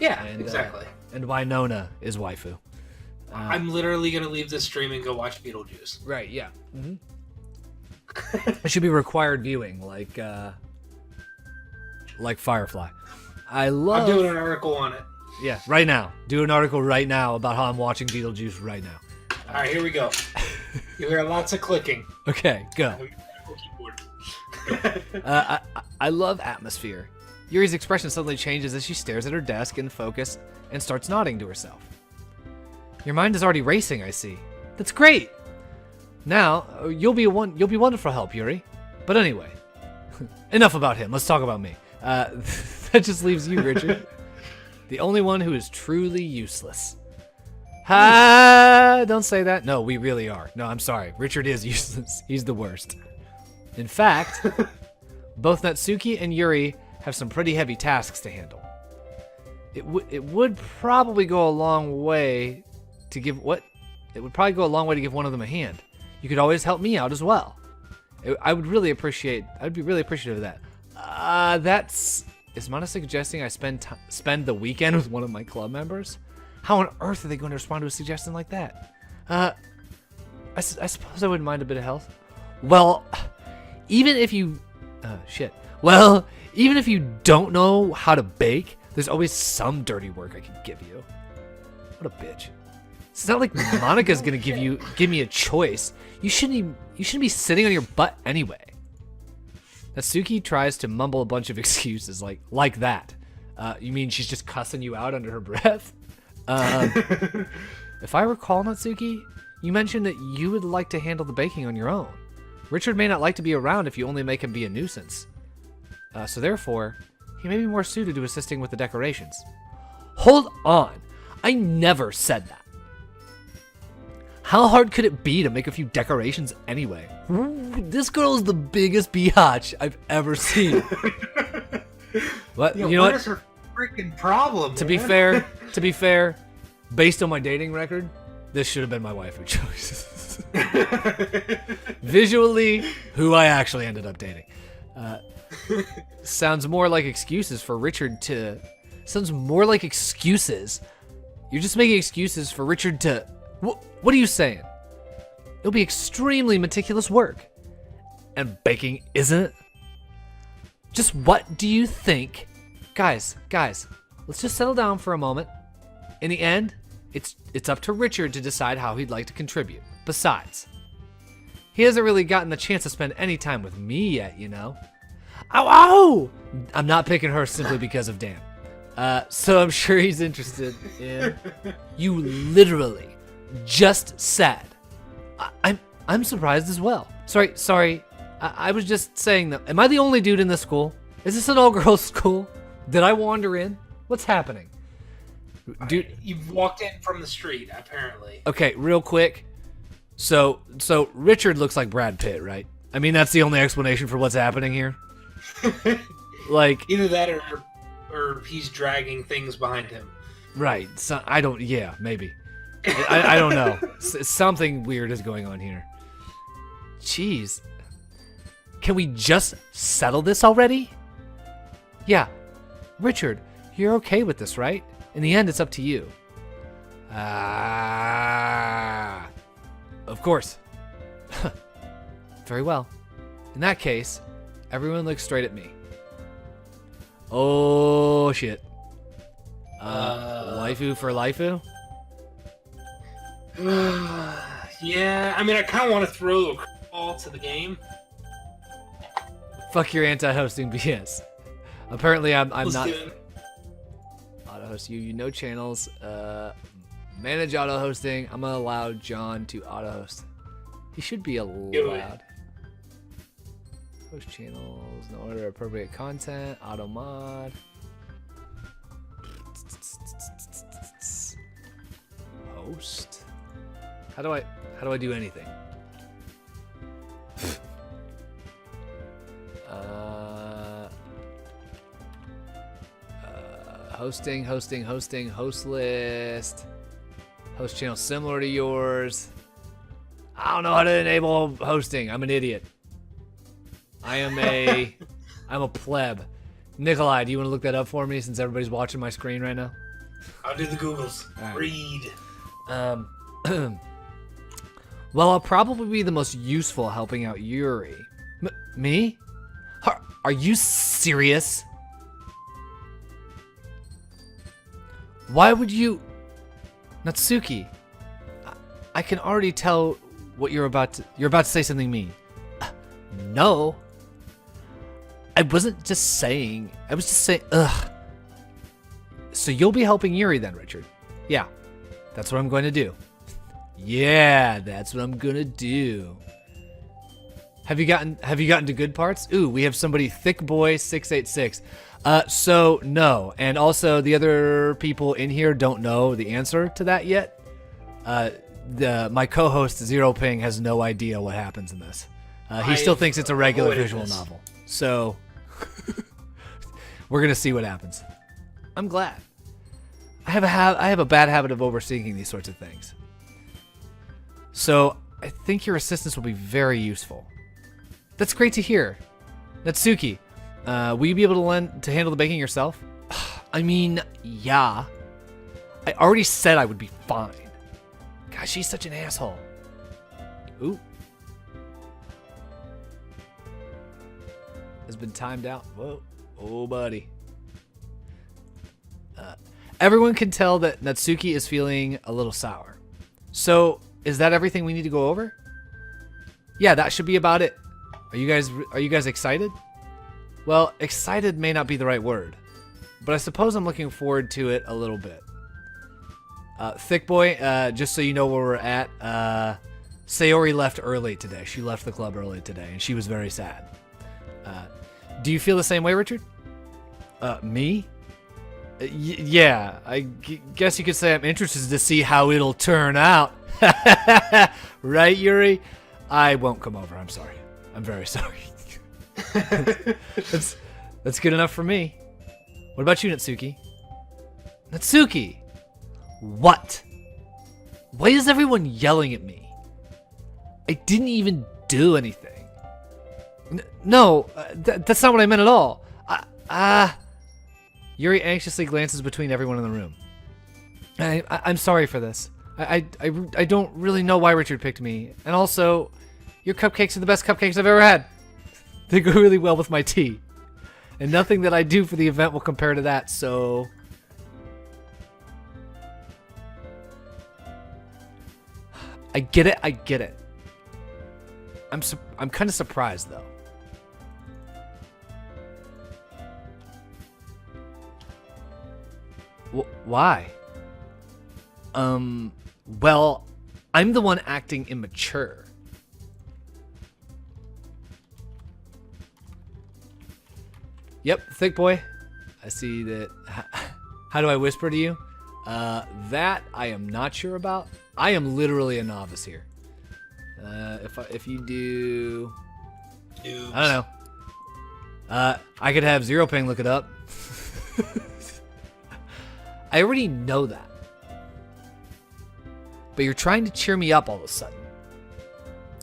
Yeah, and, exactly. And Winona is waifu. I'm literally going to leave this stream and go watch Beetlejuice. Right, yeah. Mm-hmm. It should be required viewing, like Firefly. I'm doing an article on it. Yeah, right now. Do an article right now about how I'm watching Beetlejuice right now. All right, here we go. You hear lots of clicking. Okay, go. I love atmosphere. Yuri's expression suddenly changes as she stares at her desk in focus and starts nodding to herself. Your mind is already racing, I see. That's great. Now, you'll be wonderful help, Yuri. But anyway, enough about him. Let's talk about me. That just leaves you, Richard. The only one who is truly useless. Don't say that. No, we really are. No, I'm sorry. Richard is useless. He's the worst. In fact, both Natsuki and Yuri have some pretty heavy tasks to handle. It would probably go a long way to give one of them a hand. You could always help me out as well. I'd be really appreciative of that. Is Mana suggesting I spend the weekend with one of my club members? How on earth are they going to respond to a suggestion like that? I suppose I wouldn't mind a bit of help. Well, even if you don't know how to bake, there's always some dirty work I can give you. What a bitch. It's not like Monica's gonna give me a choice. You shouldn't be sitting on your butt anyway. Natsuki tries to mumble a bunch of excuses like that. You mean she's just cussing you out under her breath? If I recall, Natsuki, you mentioned that you would like to handle the baking on your own. Richard may not like to be around if you only make him be a nuisance. So therefore, he may be more suited to assisting with the decorations. Hold on. I never said that. How hard could it be to make a few decorations anyway? This girl is the biggest biatch I've ever seen. What? Yo, you know what what? is her freaking problem? To be fair, based on my dating record, this should have been my waifu choice. Visually, who I actually ended up dating. Sounds more like excuses for Richard to... Sounds more like excuses. You're just making excuses for Richard to... What are you saying? It'll be extremely meticulous work. and baking isn't? Just what do you think? Guys, let's just settle down for a moment. In the end, it's up to Richard to decide how he'd like to contribute. Besides, he hasn't really gotten the chance to spend any time with me yet, you know? Ow, ow! I'm not picking her simply because of Dan. So I'm sure he's interested in... You literally just said... I'm surprised as well. Sorry. I was just saying that. Am I the only dude in this school? Is this an all-girls school? Did I wander in? What's happening? Dude, you've walked in from the street, apparently. Okay, real quick. So Richard looks like Brad Pitt, right? I mean, that's the only explanation for what's happening here. Like either that or he's dragging things behind him. Right. So I don't. Yeah, maybe. I don't know. Something weird is going on here. Jeez. Can we just settle this already? Yeah. Richard, you're okay with this, right? In the end, it's up to you. Of course. Very well. In that case, everyone looks straight at me. Oh, shit. Waifu for Laifu? Yeah, I mean, I kind of want to throw a call to the game. Fuck your anti-hosting BS. Apparently, I'm Let's not... do it. Auto-host you know channels. Manage auto-hosting. I'm gonna allow John to auto-host. He should be allowed. Host channels, no order appropriate content, auto mod. Host. How do I do anything? Hosting, host list. Host channel similar to yours. I don't know how to enable hosting. I'm an idiot. I'm a pleb. Nikolai, do you want to look that up for me since everybody's watching my screen right now? I'll do the Googles. Right. Read. Well, I'll probably be the most useful helping out Yuri. Me? Are you serious? Why would you... Natsuki, I can already tell what you're about to say something mean. No. I wasn't just saying. I was just saying, ugh. So you'll be helping Yuri then, Richard? Yeah, that's what I'm going to do. Yeah, that's what I'm going to do. Have you gotten to good parts? Ooh, we have somebody thick boy 686. So no, and also the other people in here don't know the answer to that yet. My co-host Zero Ping has no idea what happens in this. He still thinks it's a regular visual novel. So we're gonna see what happens. I'm glad. I have a bad habit of overthinking these sorts of things. So I think your assistance will be very useful. That's great to hear. Natsuki, will you be able to handle the baking yourself? I mean, yeah. I already said I would be fine. Gosh, she's such an asshole. Ooh. Has been timed out. Whoa. Oh, buddy. Everyone can tell that Natsuki is feeling a little sour. So, is that everything we need to go over? Yeah, that should be about it. Are you guys excited? Well, excited may not be the right word, but I suppose I'm looking forward to it a little bit. Thick boy, just so you know where we're at, Sayori left early today. She left the club early today, and she was very sad. Do you feel the same way, Richard? Me? Yeah, I guess you could say I'm interested to see how it'll turn out. Right, Yuri? I won't come over, I'm sorry. I'm very sorry. That's good enough for me. What about you, Natsuki? Natsuki! What? Why is everyone yelling at me? I didn't even do anything. No, that's not what I meant at all. Yuri anxiously glances between everyone in the room. I'm sorry for this. I don't really know why Richard picked me. And also, your cupcakes are the best cupcakes I've ever had. They go really well with my tea. And nothing that I do for the event will compare to that, so... I get it, I get it. I'm kind of surprised, though. Why? Well, I'm the one acting immature. Yep, thick boy. I see that. How do I whisper to you? That I am not sure about. I am literally a novice here. If you do, Oops. I don't know. I could have Zero Ping look it up. I already know that. But you're trying to cheer me up all of a sudden.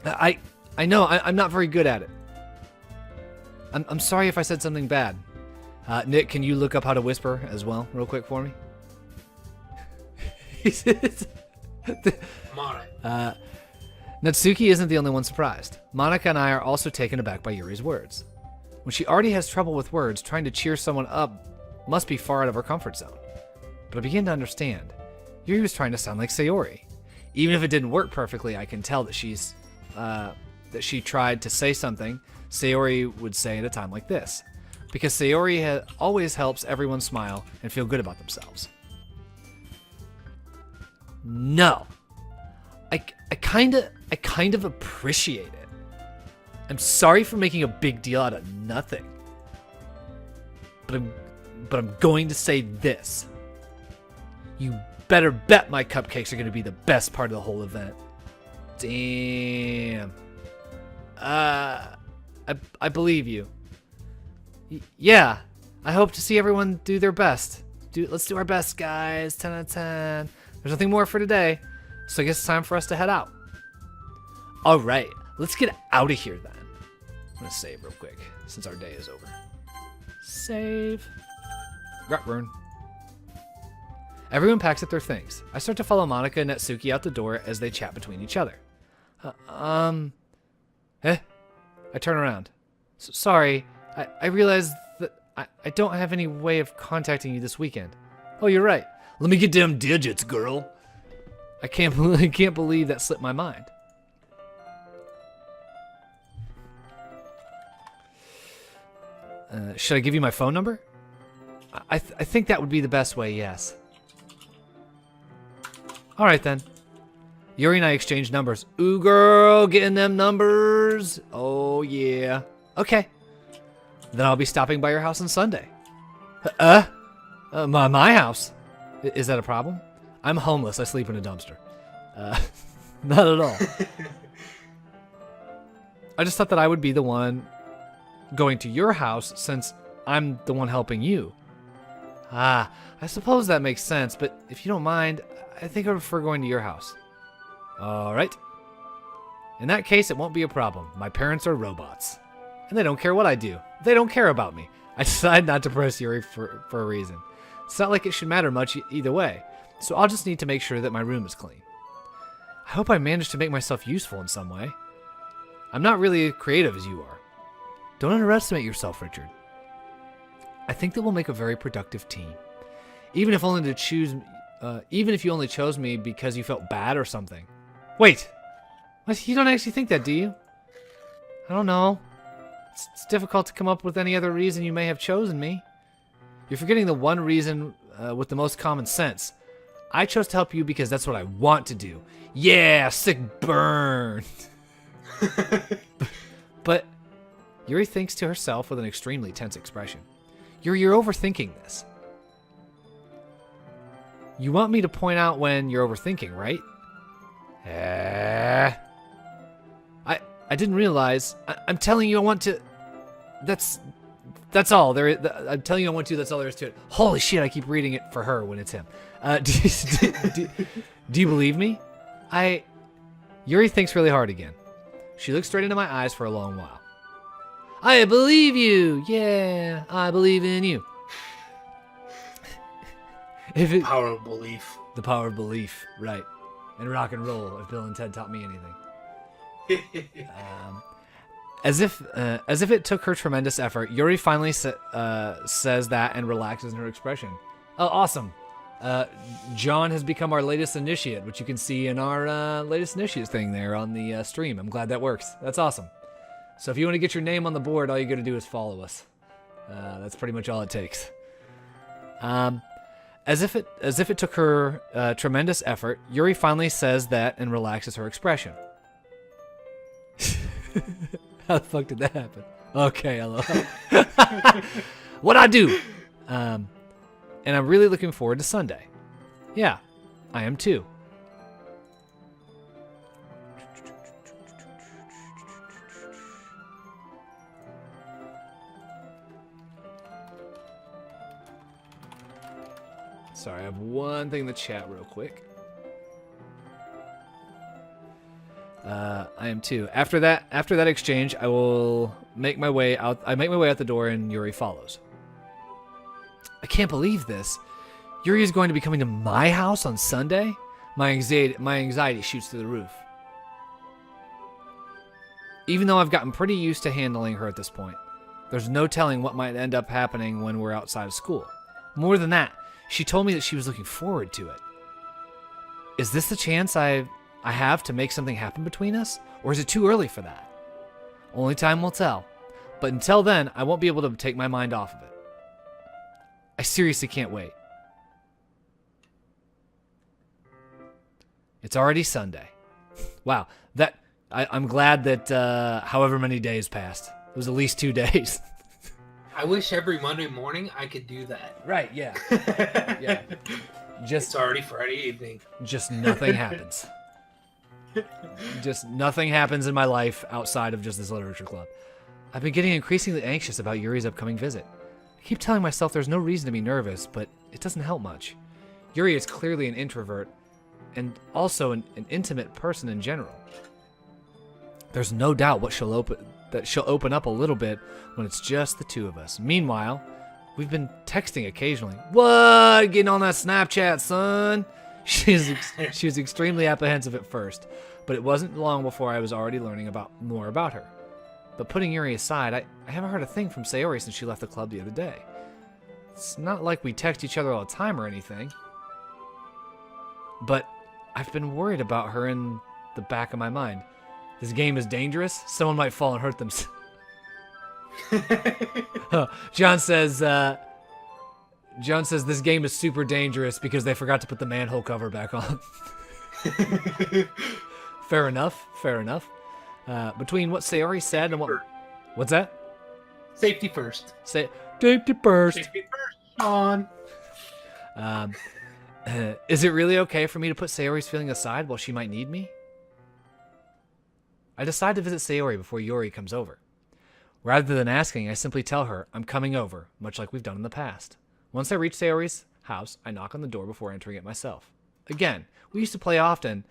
I know I'm not very good at it. I'm sorry if I said something bad. Nick, can you look up how to whisper as well, real quick for me? Monica. Natsuki isn't the only one surprised. Monica and I are also taken aback by Yuri's words. When she already has trouble with words, trying to cheer someone up must be far out of her comfort zone. But I begin to understand. Yuri was trying to sound like Sayori. Even if it didn't work perfectly, I can tell that she tried to say something Sayori would say at a time like this. Because Sayori always helps everyone smile and feel good about themselves. No. I kind of appreciate it. I'm sorry for making a big deal out of nothing. But I'm going to say this. You better bet my cupcakes are going to be the best part of the whole event. Damn. I believe you. Yeah. I hope to see everyone do their best. Let's do our best, guys. 10 out of 10. There's nothing more for today. So I guess it's time for us to head out. All right. Let's get out of here then. I'm going to save real quick since our day is over. Save. Rutburn. Everyone packs up their things. I start to follow Monica and Natsuki out the door as they chat between each other. I turn around. Sorry, I realized that I don't have any way of contacting you this weekend. Oh, you're right. Let me get them digits, girl. I can't believe that slipped my mind. Should I give you my phone number? I think that would be the best way, yes. All right, then. Yuri and I exchanged numbers. Ooh, girl, getting them numbers. Oh, yeah. Okay. Then I'll be stopping by your house on Sunday. My house? Is that a problem? I'm homeless. I sleep in a dumpster. Not at all. I just thought that I would be the one going to your house since I'm the one helping you. I suppose that makes sense, but if you don't mind, I think I prefer going to your house. All right. In that case, it won't be a problem. My parents are robots. And they don't care what I do. They don't care about me. I decided not to press Yuri for a reason. It's not like it should matter much either way. So I'll just need to make sure that my room is clean. I hope I managed to make myself useful in some way. I'm not really as creative as you are. Don't underestimate yourself, Richard. I think that we'll make a very productive team. Even if you only chose me because you felt bad or something. Wait, what? You don't actually think that, do you? I don't know. It's difficult to come up with any other reason you may have chosen me. You're forgetting the one reason with the most common sense. I chose to help you because that's what I want to do. Yeah, sick burn. But Yuri thinks to herself with an extremely tense expression. You're overthinking this. You want me to point out when you're overthinking, right? I didn't realize. I'm telling you I want to... That's all. I'm telling you I want to. That's all there is to it. Holy shit, I keep reading it for her when it's him. Do you believe me? Yuri thinks really hard again. She looks straight into my eyes for a long while. I believe you. Yeah, I believe in you. Power of belief. The power of belief, right. And rock and roll, if Bill and Ted taught me anything. As if it took her tremendous effort, Yuri finally says that and relaxes in her expression. Oh, awesome. John has become our latest initiate, which you can see in our latest initiate thing there on the stream. I'm glad that works. That's awesome. So if you want to get your name on the board, all you got to do is follow us. That's pretty much all it takes. As if it took her tremendous effort, Yuri finally says that and relaxes her expression. How the fuck did that happen? Okay, hello. What'd I do? And I'm really looking forward to Sunday. Yeah, I am too. Sorry, I have one thing in the chat real quick. I am too. After that exchange, I will make my way out. I make my way out the door, and Yuri follows. I can't believe this. Yuri is going to be coming to my house on Sunday. My anxiety shoots through the roof. Even though I've gotten pretty used to handling her at this point, there's no telling what might end up happening when we're outside of school. More than that, she told me that she was looking forward to it. Is this the chance I have to make something happen between us? Or is it too early for that? Only time will tell. But until then, I won't be able to take my mind off of it. I seriously can't wait. It's already Sunday. Wow. I'm glad that however many days passed. It was at least 2 days. I wish every Monday morning I could do that. Right, yeah. Yeah. It's already Friday evening. Just nothing happens. Just nothing happens in my life outside of just this literature club. I've been getting increasingly anxious about Yuri's upcoming visit. I keep telling myself there's no reason to be nervous, but it doesn't help much. Yuri is clearly an introvert, and also an intimate person in general. There's no doubt that she'll open up a little bit when it's just the two of us. Meanwhile, we've been texting occasionally. What? Getting on that Snapchat, son? She was extremely apprehensive at first, but it wasn't long before I was already learning more about her. But putting Yuri aside, I haven't heard a thing from Sayori since she left the club the other day. It's not like we text each other all the time or anything. But I've been worried about her in the back of my mind. This game is dangerous. Someone might fall and hurt themselves. John says this game is super dangerous because they forgot to put the manhole cover back on. Fair enough. Between what Sayori said and what's that? Safety first. Safety first. Safety first, Sean. Is it really okay for me to put Sayori's feeling aside while she might need me? I decide to visit Sayori before Yuri comes over. Rather than asking, I simply tell her I'm coming over, much like we've done in the past. Once I reach Sayori's house, I knock on the door before entering it myself. Again, we used to play often,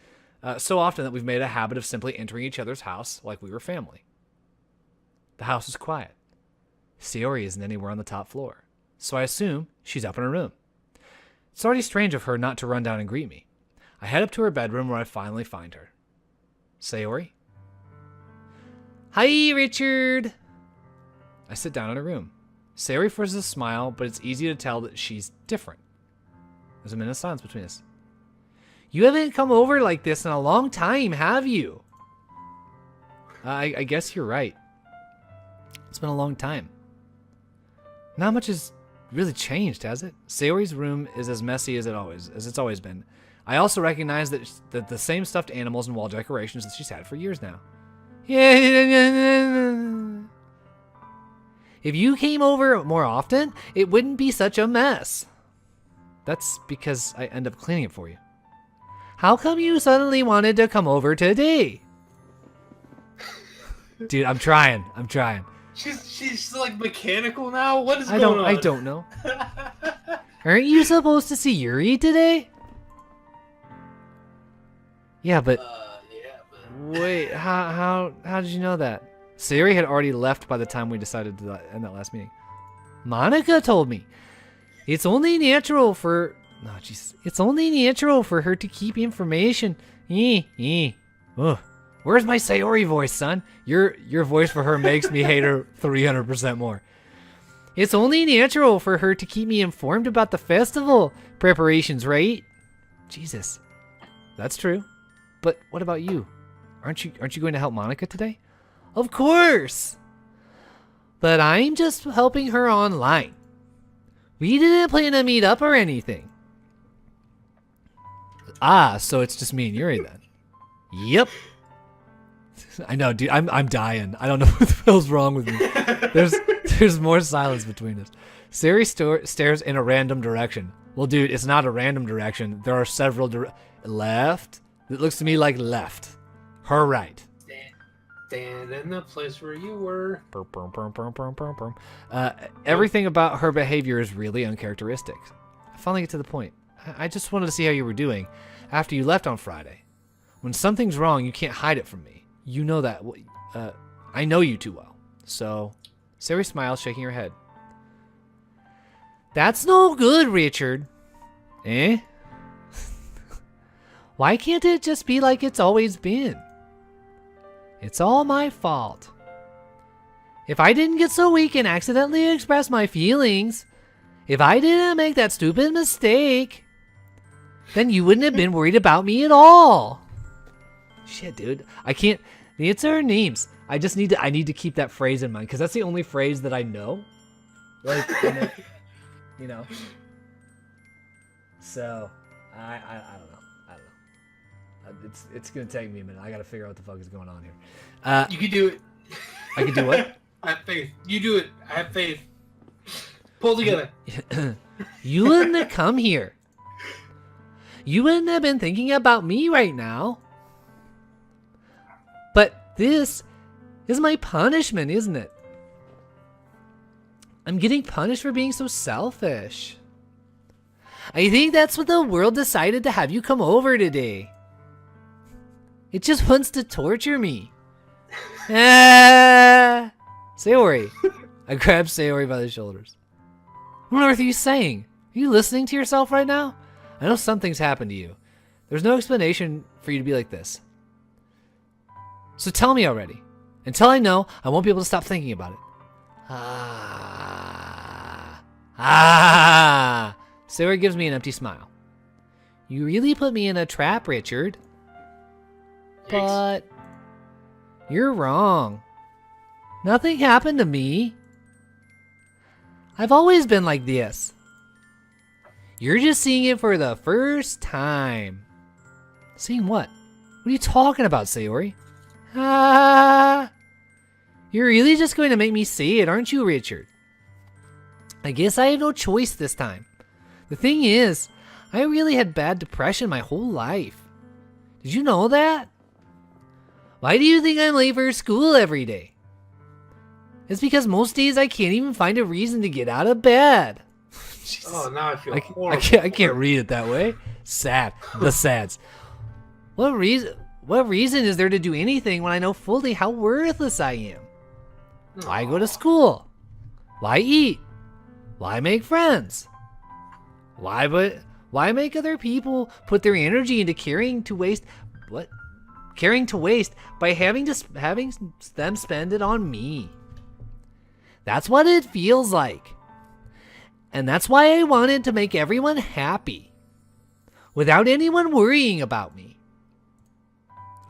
so often that we've made a habit of simply entering each other's house like we were family. The house is quiet. Sayori isn't anywhere on the top floor, so I assume she's up in her room. It's already strange of her not to run down and greet me. I head up to her bedroom where I finally find her. Sayori? Hi, Richard! I sit down in her room. Sayori forces a smile, but it's easy to tell that she's different. There's a minute of silence between us. You haven't come over like this in a long time, have you? I guess you're right. It's been a long time. Not much has really changed, has it? Sayori's room is as messy as it's always been. I also recognize that the same stuffed animals and wall decorations that she's had for years now. If you came over more often, it wouldn't be such a mess. That's because I end up cleaning it for you. How come you suddenly wanted to come over today? Dude, I'm trying. She's like mechanical now? What is going on? I don't know. Aren't you supposed to see Yuri today? Yeah, but... Wait, how did you know that? Sayori had already left by the time we decided to end that last meeting. Monica told me. It's only natural for... No, Jesus. It's only natural for her to keep information. Ugh. Where's my Sayori voice, son? Your voice for her makes me hate her 300% more. It's only natural for her to keep me informed about the festival preparations, right? Jesus. That's true. But what about you? Aren't you going to help Monica today? Of course. But I'm just helping her online. We didn't plan to meet up or anything. Ah, so it's just me and Yuri then. Yep. I know, dude. I'm dying. I don't know what the hell's wrong with me. There's more silence between us. Siri stares in a random direction. Well, dude, it's not a random direction. There are several left. It looks to me like left. Her right. Stand in the place where you were. Everything about her behavior is really uncharacteristic. I finally get to the point. I just wanted to see how you were doing after you left on Friday. When something's wrong, you can't hide it from me. You know that. I know you too well. So, Sari smiles, shaking her head. That's no good, Richard. Eh? Why can't it just be like it's always been? It's all my fault. If I didn't get so weak and accidentally express my feelings, if I didn't make that stupid mistake, then you wouldn't have been worried about me at all. Shit, dude. I can't. The answer are names. I need to keep that phrase in mind because that's the only phrase that I know. Like, you know. So, I don't know. It's gonna take me a minute. I gotta figure out what the fuck is going on here. You can do it. I can do what? I have faith. You do it. I have faith. Pull together. You wouldn't have come here. You wouldn't have been thinking about me right now. But this is my punishment, isn't it? I'm getting punished for being so selfish. I think that's what the world decided to have you come over today. It just wants to torture me. Sayori. I grabbed Sayori by the shoulders. What on earth are you saying? Are you listening to yourself right now? I know something's happened to you. There's no explanation for you to be like this. So tell me already. Until I know, I won't be able to stop thinking about it. Sayori gives me an empty smile. You really put me in a trap, Richard. But you're wrong. Nothing happened to me. I've always been like this. You're just seeing it for the first time. Seeing what? What are you talking about, Sayori? You're really just going to make me say it, aren't you, Richard? I guess I have no choice this time. The thing is, I really had bad depression my whole life. Did you know that? Why do you think I'm late for school every day? It's because most days I can't even find a reason to get out of bed. Oh, now I feel horrible. I can't read it that way. Sad. The sads. What reason is there to do anything when I know fully how worthless I am? Why go to school? Why eat? Why make friends? Why make other people put their energy into caring to waste by having them spend it on me? That's what it feels like. And that's why I wanted to make everyone happy, without anyone worrying about me.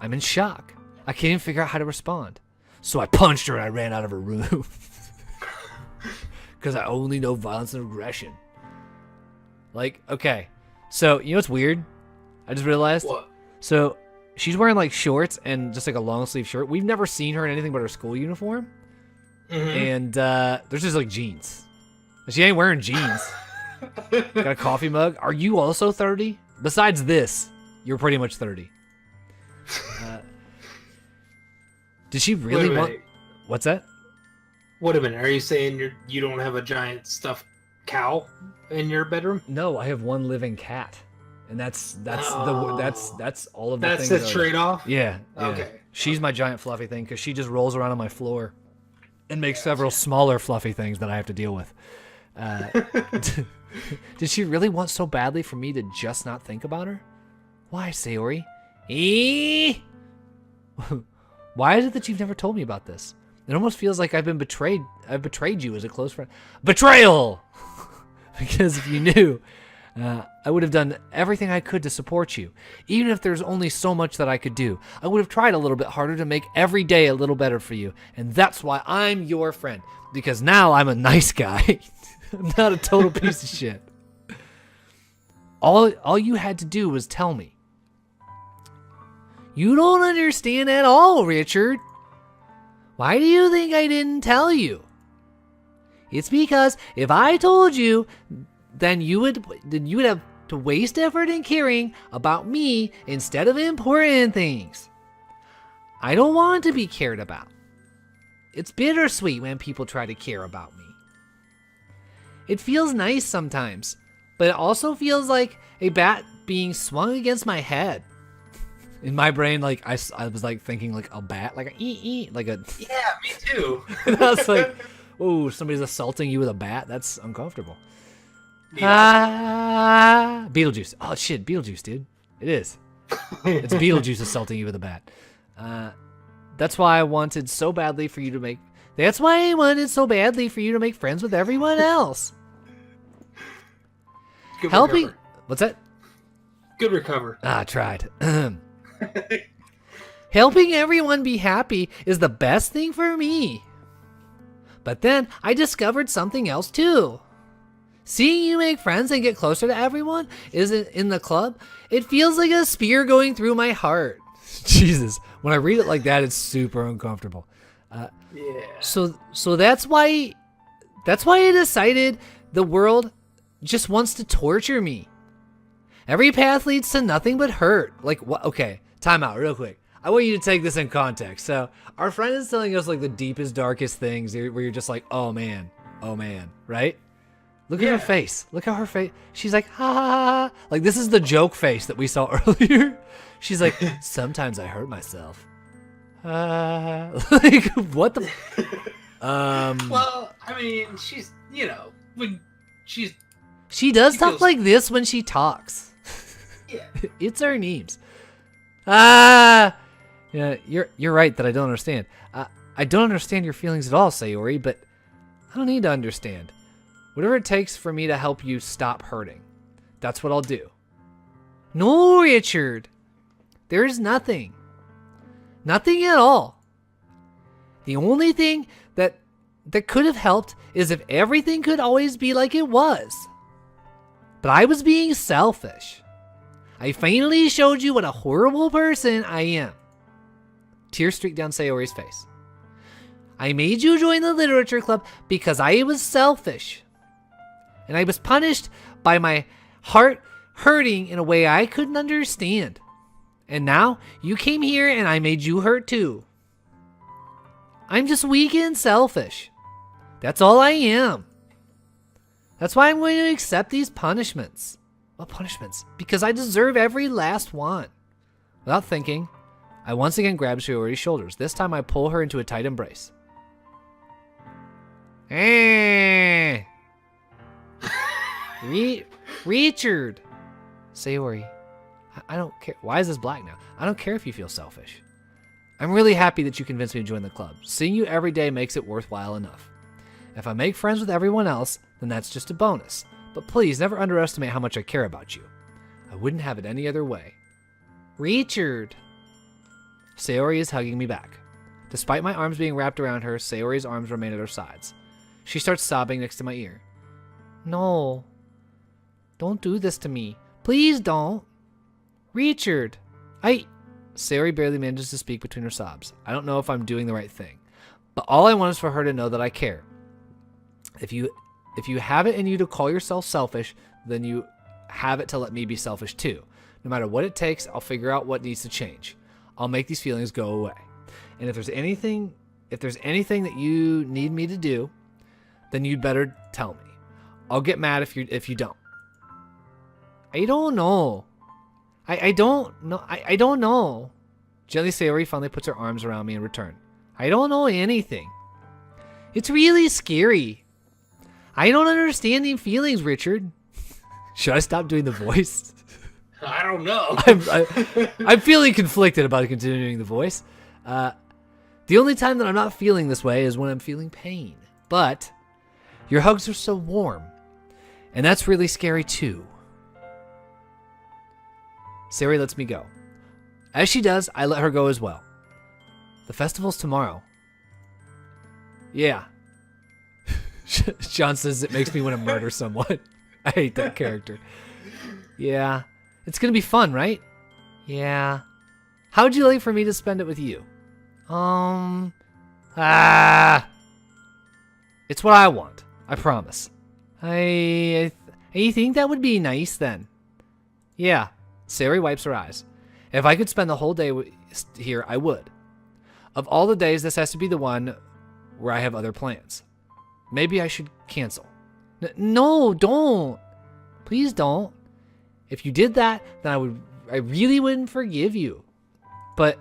I'm in shock. I can't even figure out how to respond. So I punched her and I ran out of her room. Because I only know violence and aggression. Like, okay. So, you know what's weird? I just realized. What? So, she's wearing like shorts and just like a long sleeve shirt. We've never seen her in anything but her school uniform. Mm-hmm. And there's just like jeans. She ain't wearing jeans. Got a coffee mug. Are you also 30? Besides this, you're pretty much 30. Did she really want... What's that? Wait a minute. Are you saying you don't have a giant stuffed cow in your bedroom? No, I have one living cat, and that's all of the that's things. That's the trade-off. Yeah. Okay. She's my giant fluffy thing because she just rolls around on my floor, and makes several smaller fluffy things that I have to deal with. Did she really want so badly for me to just not think about her? Why, Sayori? Why is it that you've never told me about this? It almost feels like I've betrayed you as a close friend. Betrayal! Because if you knew, I would have done everything I could to support you. Even if there's only so much that I could do. I would have tried a little bit harder to make every day a little better for you. And that's why I'm your friend. Because now I'm a nice guy. I'm not a total piece of shit. All you had to do was tell me. You don't understand at all, Richard. Why do you think I didn't tell you? It's because if I told you, then you would have to waste effort in caring about me instead of important things. I don't want to be cared about. It's bittersweet when people try to care about me. It feels nice sometimes, but it also feels like a bat being swung against my head. In my brain, like I was like thinking like a bat, like a like a. Yeah, me too. I was like, oh, somebody's assaulting you with a bat. That's uncomfortable. Beetlejuice. Oh shit, Beetlejuice, dude. It is. It's Beetlejuice assaulting you with a bat. That's why I wanted so badly for you to make. That's why I wanted so badly for you to make friends with everyone else. Good Helping. recover. What's that? Good recover. I tried. Helping everyone be happy is the best thing for me. But then I discovered something else too. Seeing you make friends and get closer to everyone in the club, it feels like a spear going through my heart. Jesus, when I read it like that, it's super uncomfortable. Yeah. So that's why I decided the world just wants to torture me. Every path leads to nothing but hurt. Like what? Okay, time out real quick. I want you to take this in context. So our friend is telling us like the deepest, darkest things where you're just like, oh man, right? Look at her face. Look at her face. She's like, ha ha ha. Like this is the joke face that we saw earlier. She's like, sometimes I hurt myself. Like what the? Well, I mean, she's when she does talk feels... like this when she talks. Yeah. It's her names. Yeah, you're right that I don't understand. I don't understand your feelings at all, Sayori, but I don't need to understand. Whatever it takes for me to help you stop hurting, that's what I'll do. No, Richard. There is nothing. Nothing at all. The only thing that could have helped is if everything could always be like it was. But I was being selfish. I finally showed you what a horrible person I am. Tears streaked down Sayori's face. I made you join the literature club because I was selfish. And I was punished by my heart hurting in a way I couldn't understand. And now you came here and I made you hurt too. I'm just weak and selfish. That's all I am. That's why I'm going to accept these punishments. What punishments? Because I deserve every last one. Without thinking, I once again grab Shiori's shoulders. This time I pull her into a tight embrace. Richard. Sayori, I don't care. Why is this black now? I don't care if you feel selfish. I'm really happy that you convinced me to join the club. Seeing you every day makes it worthwhile enough. If I make friends with everyone else, then that's just a bonus. But please never underestimate how much I care about you. I wouldn't have it any other way. Richard. Sayori is hugging me back. Despite my arms being wrapped around her, Sayori's arms remain at her sides. She starts sobbing next to my ear. No. Don't do this to me. Please don't. Richard. Sayori barely manages to speak between her sobs. I don't know if I'm doing the right thing. But all I want is for her to know that I care. If you have it in you to call yourself selfish, then you have it to let me be selfish too. No matter what it takes, I'll figure out what needs to change. I'll make these feelings go away. And if there's anything that you need me to do, then you'd better tell me. I'll get mad if you don't. I don't know. I don't know. I don't know. Gently Sayori finally puts her arms around me in return. I don't know anything. It's really scary. I don't understand these feelings, Richard. Should I stop doing the voice? I don't know. I'm feeling conflicted about continuing the voice. The only time that I'm not feeling this way is when I'm feeling pain. But your hugs are so warm, and that's really scary too. Sayori lets me go. As she does, I let her go as well. The festival's tomorrow. Yeah. Sean says it makes me want to murder someone. I hate that character. Yeah. It's going to be fun, right? Yeah. How would you like for me to spend it with you? It's what I want. I promise. I think that would be nice then. Yeah. Sayori wipes her eyes. If I could spend the whole day here, I would. Of all the days, this has to be the one where I have other plans. Maybe I should cancel. No, don't. Please don't. If you did that, then I really wouldn't forgive you. But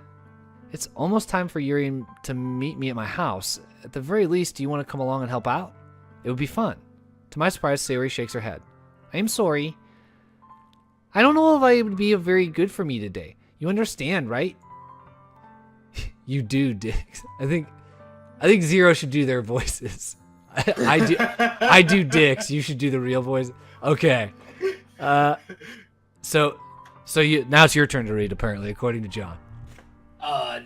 it's almost time for Yuri to meet me at my house. At the very least, do you want to come along and help out? It would be fun. To my surprise, Sayori shakes her head. I am sorry. I don't know if I would be very good for me today. You understand, right? You do, Dix. I think Zero should do their voices. I do Dix. You should do the real voice. Okay. So now it's your turn to read, apparently, according to John.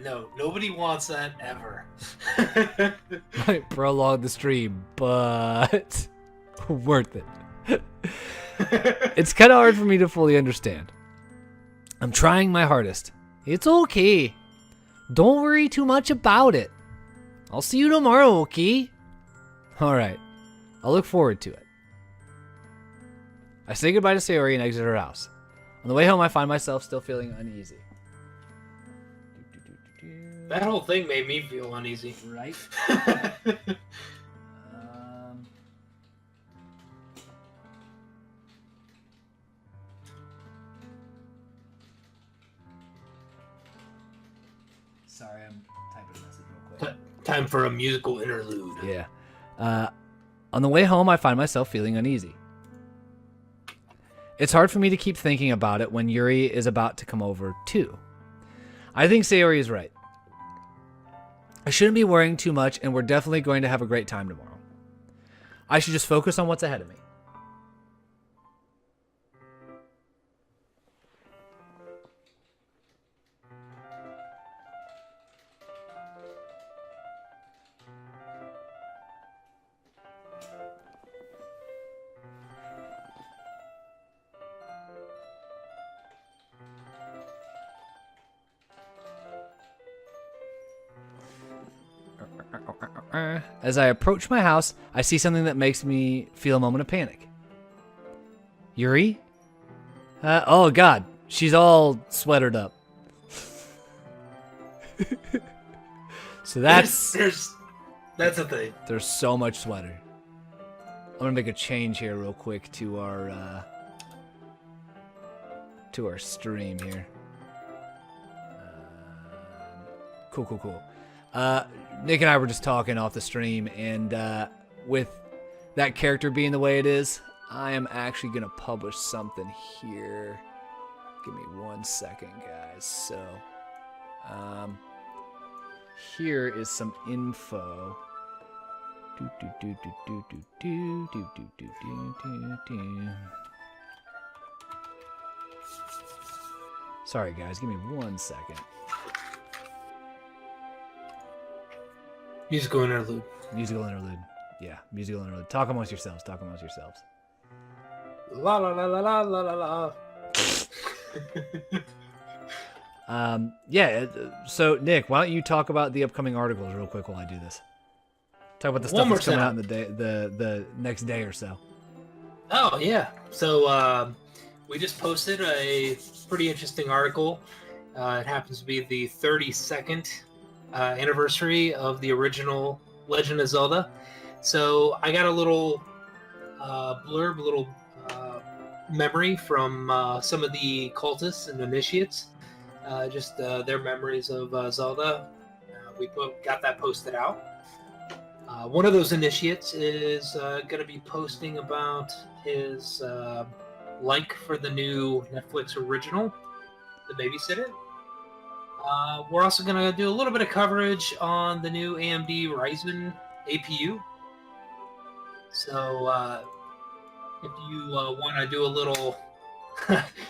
No, nobody wants that ever. Might prolong the stream, but worth it. It's kind of hard for me to fully understand. I'm trying my hardest. It's okay. Don't worry too much about it. I'll see you tomorrow, okay? Alright. I'll look forward to it. I say goodbye to Sayori and exit her house. On the way home, I find myself still feeling uneasy. That whole thing made me feel uneasy. Right? Sorry, I'm typing a message real quick. Time for a musical interlude. Yeah. On the way home, I find myself feeling uneasy. It's hard for me to keep thinking about it when Yuri is about to come over, too. I think Sayori is right. I shouldn't be worrying too much, and we're definitely going to have a great time tomorrow. I should just focus on what's ahead of me. As I approach my house, I see something that makes me feel a moment of panic. Yuri? Oh god, she's all sweatered up. So that's a thing. There's so much sweater. I'm gonna make a change here real quick to our stream here. Cool. Nick and I were just talking off the stream, and with that character being the way it is, I am actually going to publish something here. Give me 1 second, guys. So, here is some info. Sorry, guys. Give me 1 second. Musical interlude. Yeah, musical interlude. Talk amongst yourselves. La la la la la la la la. Yeah, so Nick, why don't you talk about the upcoming articles real quick while I do this? Talk about the stuff that's coming out in the next day or so. Oh, yeah. So, we just posted a pretty interesting article. It happens to be the 32nd anniversary of the original Legend of Zelda. So I got a little blurb, memory from some of the cultists and initiates, just their memories of Zelda. We got that posted out. One of those initiates is going to be posting about his like for the new Netflix original, The Babysitter. We're also going to do a little bit of coverage on the new AMD Ryzen APU. So if you want to do a little,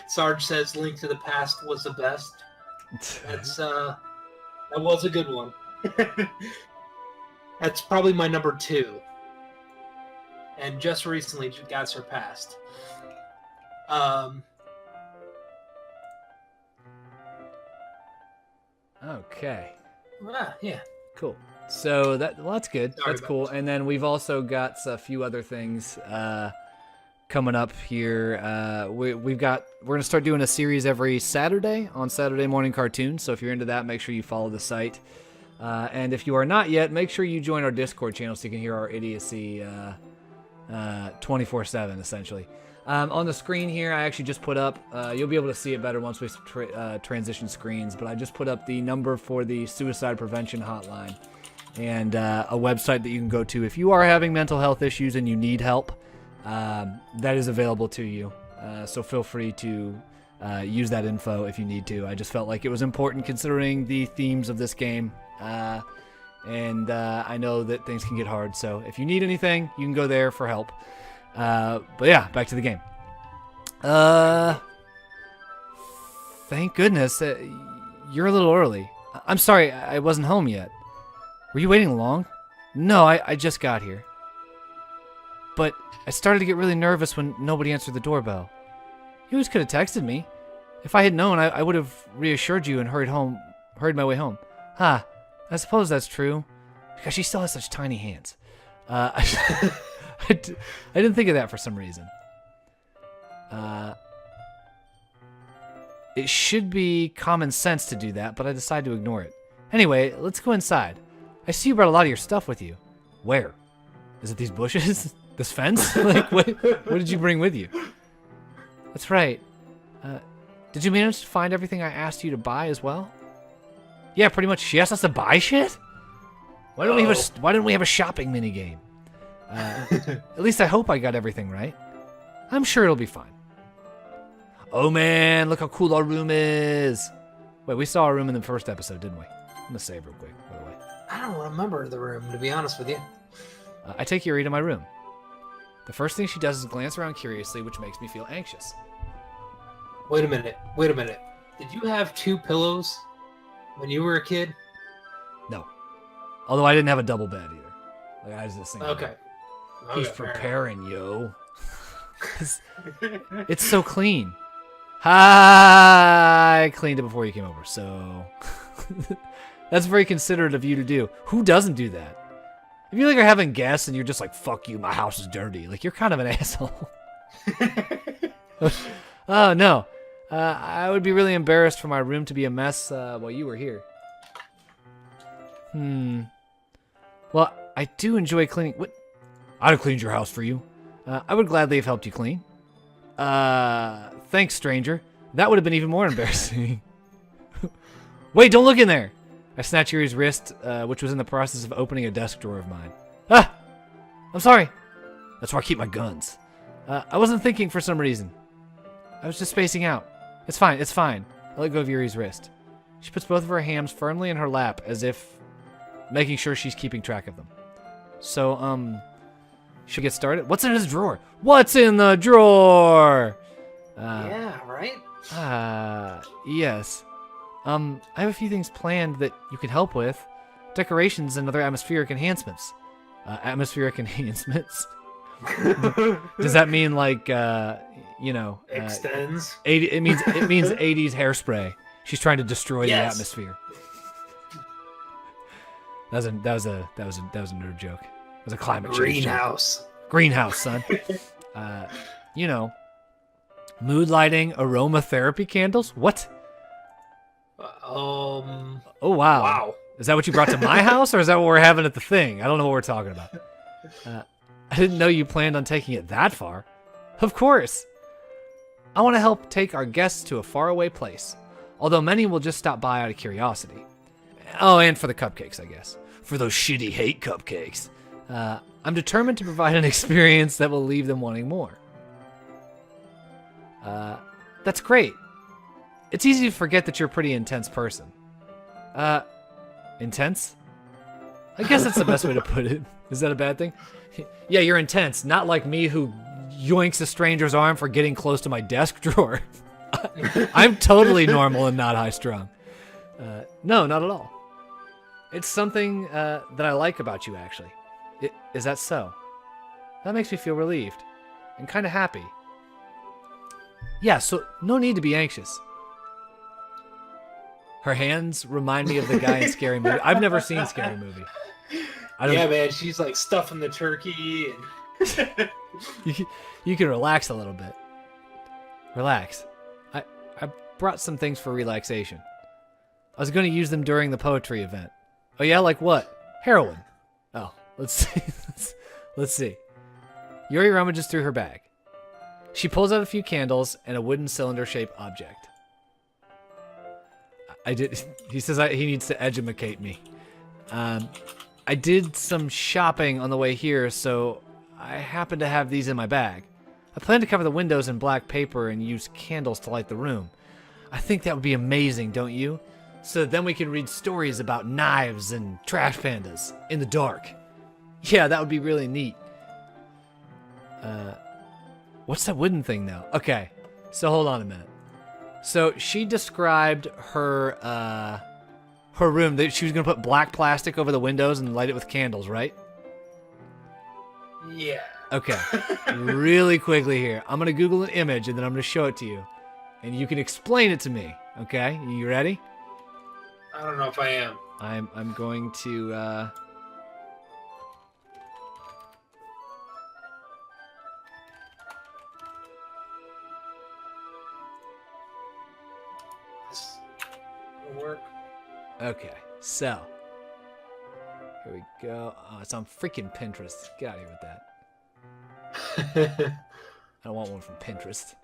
Sarge says Link to the Past was the best. That was a good one. That's probably my number 2. And just recently got surpassed. Okay. Yeah. Cool. So that's good. Sorry That's cool. And then we've also got a few other things coming up here. We're gonna start doing a series every Saturday on Saturday morning cartoons. So if you're into that, make sure you follow the site. And if you are not yet, make sure you join our Discord channel so you can hear our idiocy 24/7 essentially. On the screen here, I actually just put up, you'll be able to see it better once we transition screens, but I just put up the number for the suicide prevention hotline and a website that you can go to if you are having mental health issues and you need help. That is available to you, so feel free to use that info if you need to. I just felt like it was important considering the themes of this game, and I know that things can get hard, so if you need anything, you can go there for help. But yeah, back to the game. Thank goodness. You're a little early. I'm sorry, I wasn't home yet. Were you waiting long? No, I just got here. But I started to get really nervous when nobody answered the doorbell. You always could have texted me. If I had known, I would have reassured you and hurried my way home. I suppose that's true. Because she still has such tiny hands. I didn't think of that for some reason. It should be common sense to do that, but I decided to ignore it. Anyway, let's go inside. I see you brought a lot of your stuff with you. Where? Is it these bushes? This fence? Like, what did you bring with you? That's right. Did you manage to find everything I asked you to buy as well? Yeah, pretty much. She asked us to buy shit? Why don't we have a shopping minigame? At least I hope I got everything right. I'm sure it'll be fine. Oh man, look how cool our room is. Wait, we saw our room in the first episode, didn't we? I'm gonna save real quick, by the way. I don't remember the room, to be honest with you. I take Yuri to my room. The first thing she does is glance around curiously, which makes me feel anxious. Wait a minute. Did you have 2 pillows when you were a kid? No. Although I didn't have a double bed either. Like, I was just thinking. Okay. Who's preparing, yo? It's so clean. I cleaned it before you came over, so that's very considerate of you to do. Who doesn't do that? If you like are having guests and you're just like, fuck you, my house is dirty, like you're kind of an asshole. Oh no. I would be really embarrassed for my room to be a mess while you were here. Well, I do enjoy cleaning. What? I'd have cleaned your house for you. I would gladly have helped you clean. Thanks, stranger. That would have been even more embarrassing. Wait, don't look in there! I snatched Yuri's wrist, which was in the process of opening a desk drawer of mine. I'm sorry. That's where I keep my guns. I wasn't thinking for some reason. I was just spacing out. It's fine, it's fine. I let go of Yuri's wrist. She puts both of her hands firmly in her lap, as if making sure she's keeping track of them. So, should we get started? What's in this drawer? What's in the drawer? Yeah, right? Yes. I have a few things planned that you can help with. Decorations and other atmospheric enhancements. Atmospheric enhancements? Does that mean like, extends? 80, it means 80s hairspray. She's trying to destroy the atmosphere. That was a nerd joke. It was a climate change joke. Greenhouse, son. Mood lighting, aromatherapy candles. What? Oh wow. Wow. Is that what you brought to my house, or is that what we're having at the thing? I don't know what we're talking about. I didn't know you planned on taking it that far. Of course. I want to help take our guests to a faraway place, although many will just stop by out of curiosity. Oh, and for the cupcakes, I guess. For those shitty hate cupcakes. I'm determined to provide an experience that will leave them wanting more. That's great. It's easy to forget that you're a pretty intense person. Intense? I guess that's the best way to put it. Is that a bad thing? Yeah, you're intense. Not like me who yoinks a stranger's arm for getting close to my desk drawer. I'm totally normal and not high strung. No, not at all. It's something that I like about you, actually. Is that so? That makes me feel relieved and kind of happy. Yeah, so no need to be anxious. Her hands remind me of the guy in Scary Movie. I've never seen Scary Movie. Yeah, man, she's like stuffing the turkey. And... you can relax a little bit. Relax. I brought some things for relaxation. I was going to use them during the poetry event. Oh yeah, like what? Heroin. Oh, let's see. Let's see. Yuri rummages through her bag. She pulls out a few candles and a wooden cylinder-shaped object. He says he needs to educate me. I did some shopping on the way here, so I happen to have these in my bag. I plan to cover the windows in black paper and use candles to light the room. I think that would be amazing, don't you? So then we can read stories about knives and trash pandas in the dark. Yeah, that would be really neat. What's that wooden thing, though? Okay, so hold on a minute. So she described her her room that she was gonna put black plastic over the windows and light it with candles, right? Yeah. Okay. Really quickly here, I'm gonna Google an image and then I'm gonna show it to you, and you can explain it to me. Okay? You ready? I don't know if I am. I'm going to. This will work. Okay, so here we go. Oh, it's on freaking Pinterest. Get out of here with that. I don't want one from Pinterest.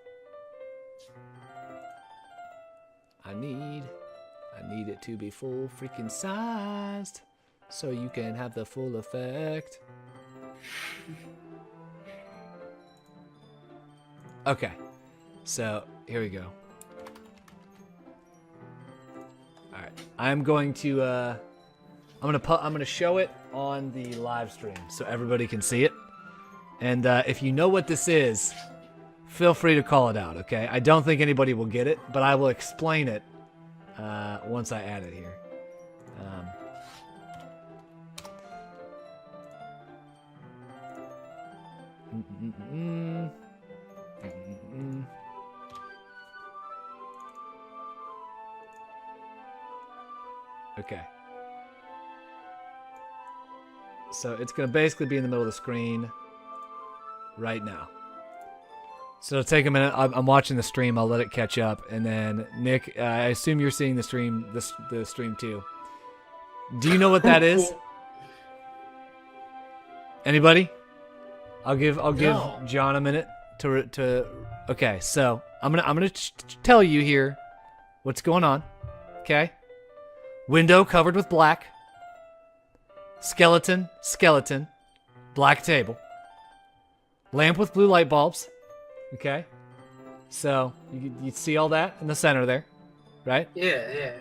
I need it to be full freaking sized so you can have the full effect. Okay, so here we go. All right, I'm going to I'm gonna show it on the live stream so everybody can see it. And if you know what this is, feel free to call it out. Okay, I don't think anybody will get it, but I will explain it once I add it here. Okay. So it's going to basically be in the middle of the screen right now. So it'll take a minute. I'm watching the stream. I'll let it catch up. And then, Nick, I assume you're seeing the stream the stream too. Do you know what that is? Anybody? I'll give John a minute to. Okay, so I'm gonna tell you here what's going on. Okay. Window covered with black. Skeleton, black table. Lamp with blue light bulbs. Okay. So you see all that in the center there, right? Yeah.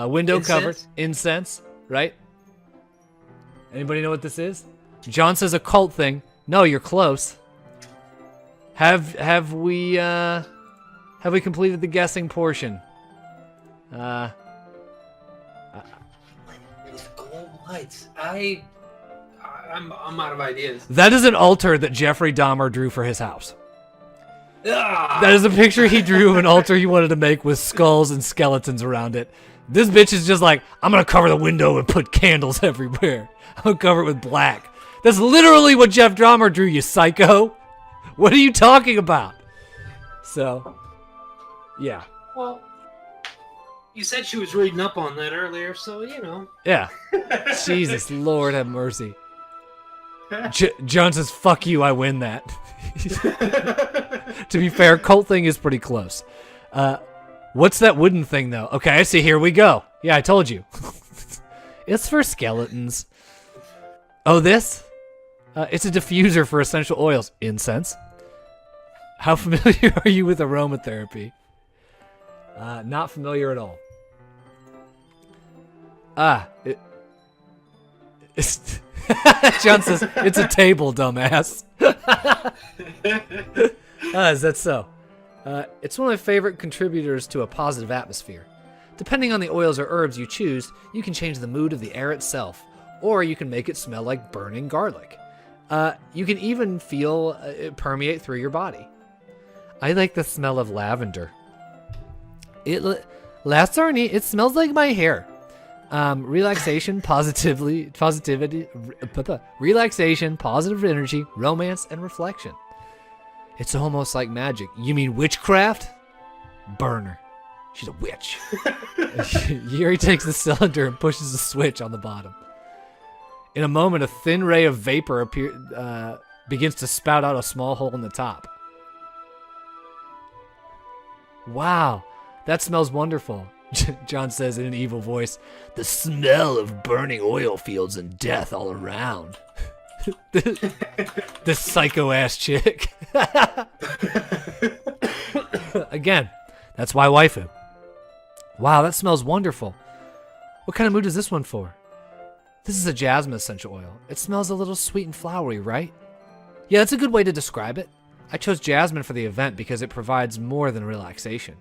Window Incense? covered, incense, right? Anybody know what this is? John says a cult thing. No, you're close. Have we completed the guessing portion? Glow lights. I'm out of ideas. That is an altar that Jeffrey Dahmer drew for his house. Ah! That is a picture he drew of an altar he wanted to make with skulls and skeletons around it. This bitch is just like, I'm gonna cover the window and put candles everywhere. I'm gonna cover it with black. That's literally what Jeff Dahmer drew, you psycho. What are you talking about? So, yeah. Well, you said she was reading up on that earlier, so you know. Yeah. Jesus, Lord have mercy. John says, fuck you, I win that. To be fair, cult thing is pretty close. What's that wooden thing, though? Okay, I see. Here we go. Yeah, I told you. It's for skeletons. Oh, this? It's a diffuser for essential oils. Incense. How familiar are you with aromatherapy? Not familiar at all. It's John says, it's a table, dumbass. Is that so? It's one of my favorite contributors to a positive atmosphere. Depending on the oils or herbs you choose, you can change the mood of the air itself, or you can make it smell like burning garlic. You can even feel it permeate through your body. I like the smell of lavender. Last Arnie, it smells like my hair. Relaxation, relaxation, positive energy, romance, and reflection. It's almost like magic. You mean witchcraft? Burner. She's a witch. Yuri takes the cylinder and pushes the switch on the bottom. In a moment, a thin ray of vapor begins to spout out a small hole in the top. Wow, that smells wonderful, John says in an evil voice. The smell of burning oil fields and death all around. This psycho-ass chick. Again, that's why waifu. Wow, that smells wonderful. What kind of mood is this one for? This is a jasmine essential oil. It smells a little sweet and flowery, right? Yeah, that's a good way to describe it. I chose jasmine for the event because it provides more than relaxation.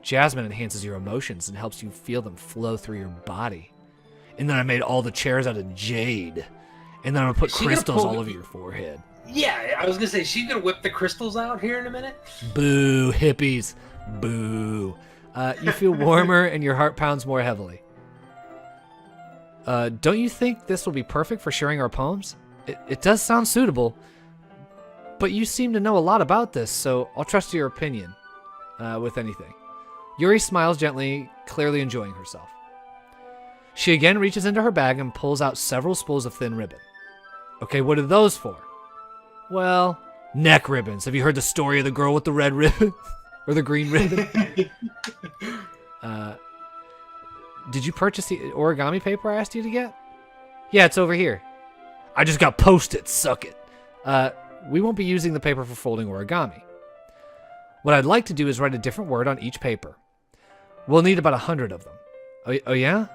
Jasmine enhances your emotions and helps you feel them flow through your body. And then I made all the chairs out of jade. And then I'm going to put crystals all over your forehead. Yeah, I was going to say, she's going to whip the crystals out here in a minute. Boo, hippies. Boo. You feel warmer and your heart pounds more heavily. Don't you think this will be perfect for sharing our poems? It does sound suitable, but you seem to know a lot about this, so I'll trust your opinion with anything. Yuri smiles gently, clearly enjoying herself. She again reaches into her bag and pulls out several spools of thin ribbon. Okay, what are those for? Well, neck ribbons. Have you heard the story of the girl with the red ribbon? Or the green ribbon? Did you purchase the origami paper I asked you to get? Yeah, it's over here. I just got Post-its, suck it. We won't be using the paper for folding origami. What I'd like to do is write a different word on each paper. We'll need about 100 of them. Oh yeah?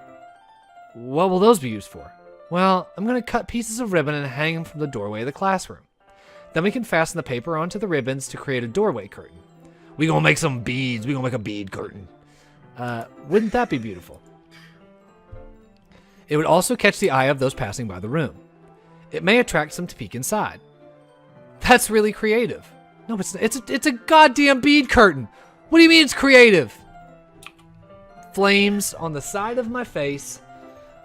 What will those be used for? Well, I'm going to cut pieces of ribbon and hang them from the doorway of the classroom. Then we can fasten the paper onto the ribbons to create a doorway curtain. We gonna make some beads. We gonna make a bead curtain. Wouldn't that be beautiful? It would also catch the eye of those passing by the room. It may attract some to peek inside. That's really creative. No, it's not. It's a goddamn bead curtain. What do you mean it's creative? Flames on the side of my face.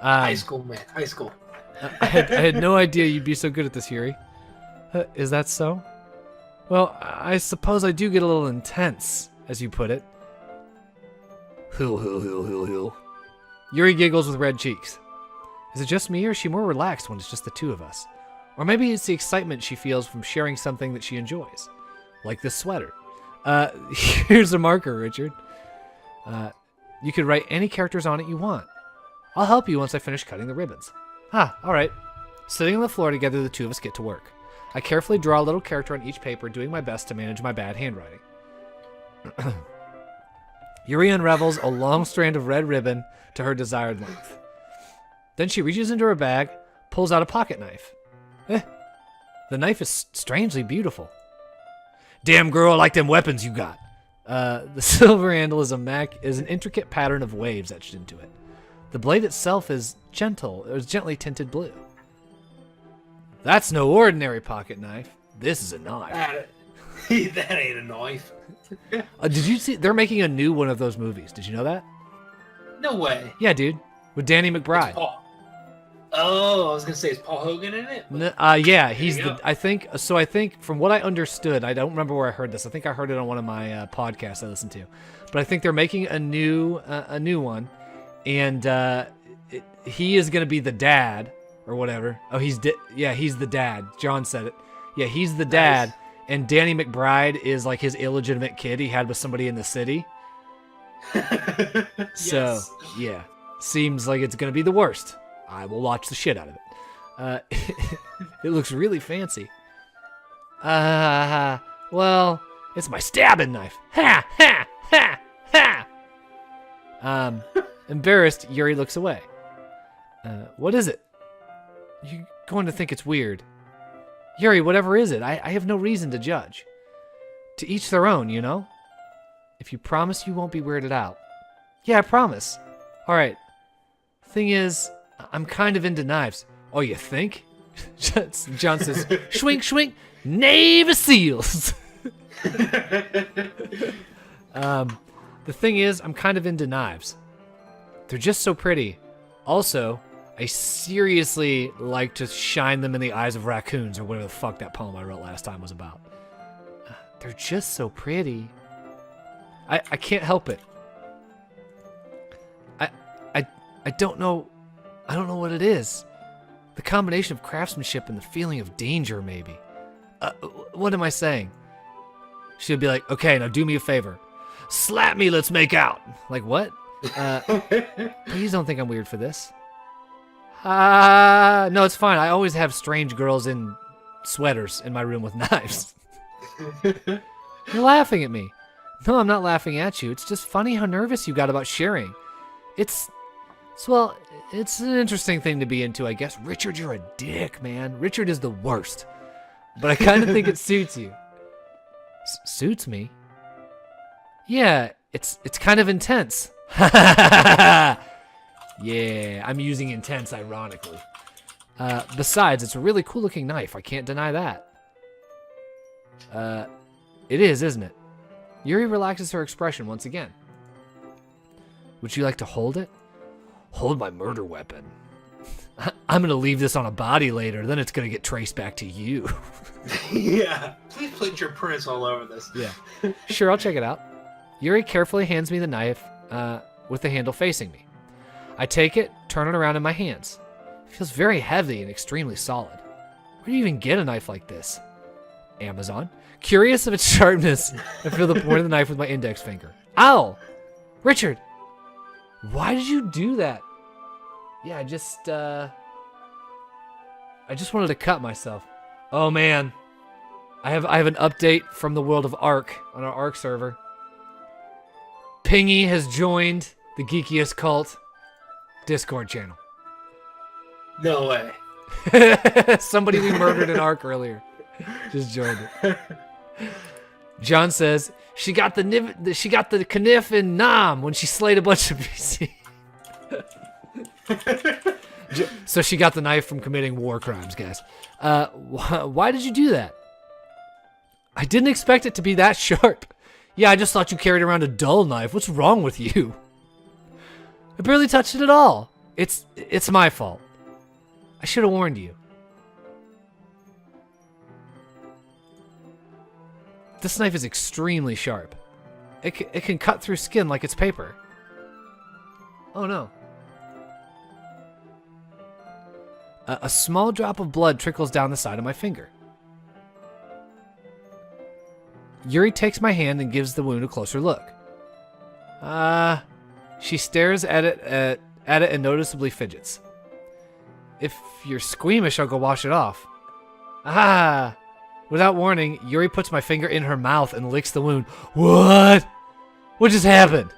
High school, man. High school. I had no idea you'd be so good at this, Yuri. Is that so? Well, I suppose I do get a little intense, as you put it. Yuri giggles with red cheeks. Is it just me, or is she more relaxed when it's just the two of us? Or maybe it's the excitement she feels from sharing something that she enjoys. Like this sweater. Here's a marker, Richard. You could write any characters on it you want. I'll help you once I finish cutting the ribbons. Alright. Sitting on the floor together, the two of us get to work. I carefully draw a little character on each paper, doing my best to manage my bad handwriting. Yuri unravels a long strand of red ribbon to her desired length. Then she reaches into her bag, pulls out a pocket knife. The knife is strangely beautiful. Damn girl, I like them weapons you got. The silver handle is an intricate pattern of waves etched into it. The blade itself is gently tinted blue. That's no ordinary pocket knife. This is a knife. That ain't a knife. Did you see? They're making a new one of those movies. Did you know that? No way. Yeah, dude. With Danny McBride. Oh, I was gonna say, is Paul Hogan in it? Yeah, he's the. I think from what I understood, I don't remember where I heard this. I think I heard it on one of my podcasts I listened to. But I think they're making a new one, and he is gonna be the dad or whatever. Oh, he's the dad. John said it. Yeah, he's the dad. Nice. And Danny McBride is like his illegitimate kid he had with somebody in the city. So, yeah. Seems like it's going to be the worst. I will watch the shit out of it. It looks really fancy. Well, it's my stabbing knife. Ha, ha, ha, ha. Embarrassed, Yuri looks away. What is it? You're going to think it's weird. Yuri, whatever is it? I have no reason to judge. To each their own, you know? If you promise you won't be weirded out. Yeah, I promise. Alright. Thing is, I'm kind of into knives. Oh, you think? John says, schwink, schwink, Navy SEALs. The thing is, I'm kind of into knives. They're just so pretty. Also, I seriously like to shine them in the eyes of raccoons, or whatever the fuck that poem I wrote last time was about. They're just so pretty. I can't help it. I don't know what it is. The combination of craftsmanship and the feeling of danger, maybe. What am I saying? She'd be like, okay, now do me a favor. Slap me, let's make out. Like, what? Please don't think I'm weird for this. No, it's fine. I always have strange girls in sweaters in my room with knives. You're laughing at me. No, I'm not laughing at you. It's just funny how nervous you got about sharing. It's an interesting thing to be into, I guess. Richard, you're a dick, man. Richard is the worst. But I kind of think it suits you. Suits me? Yeah, it's kind of intense. Yeah, I'm using intense ironically. Besides, it's a really cool looking knife. I can't deny that. It is, isn't it? Yuri relaxes her expression once again. Would you like to hold it? Hold my murder weapon. I'm gonna leave this on a body later, then it's gonna get traced back to you. Yeah, please put your prints all over this. Yeah, sure, I'll check it out. Yuri carefully hands me the knife with the handle facing me. I take it, turn it around in my hands. It feels very heavy and extremely solid. Where do you even get a knife like this? Amazon. Curious of its sharpness, I feel the point of the knife with my index finger. Ow! Richard! Why did you do that? Yeah, I just wanted to cut myself. Oh man. I have an update from the world of Ark on our Ark server. Pingy has joined the Geekiest Cult Discord channel. No way. Somebody we murdered in Ark earlier just joined it. John says she got the kniff in Nam when she slayed a bunch of PC. So she got the knife from committing war crimes, guys. Why did you do that? I didn't expect it to be that sharp. Yeah, I just thought you carried around a dull knife. What's wrong with you? I barely touched it at all. It's my fault. I should have warned you. This knife is extremely sharp. It can cut through skin like it's paper. Oh no. A small drop of blood trickles down the side of my finger. Yuri takes my hand and gives the wound a closer look. She stares at it and noticeably fidgets. If you're squeamish, I'll go wash it off. Ah! Without warning, Yuri puts my finger in her mouth and licks the wound. What? What just happened?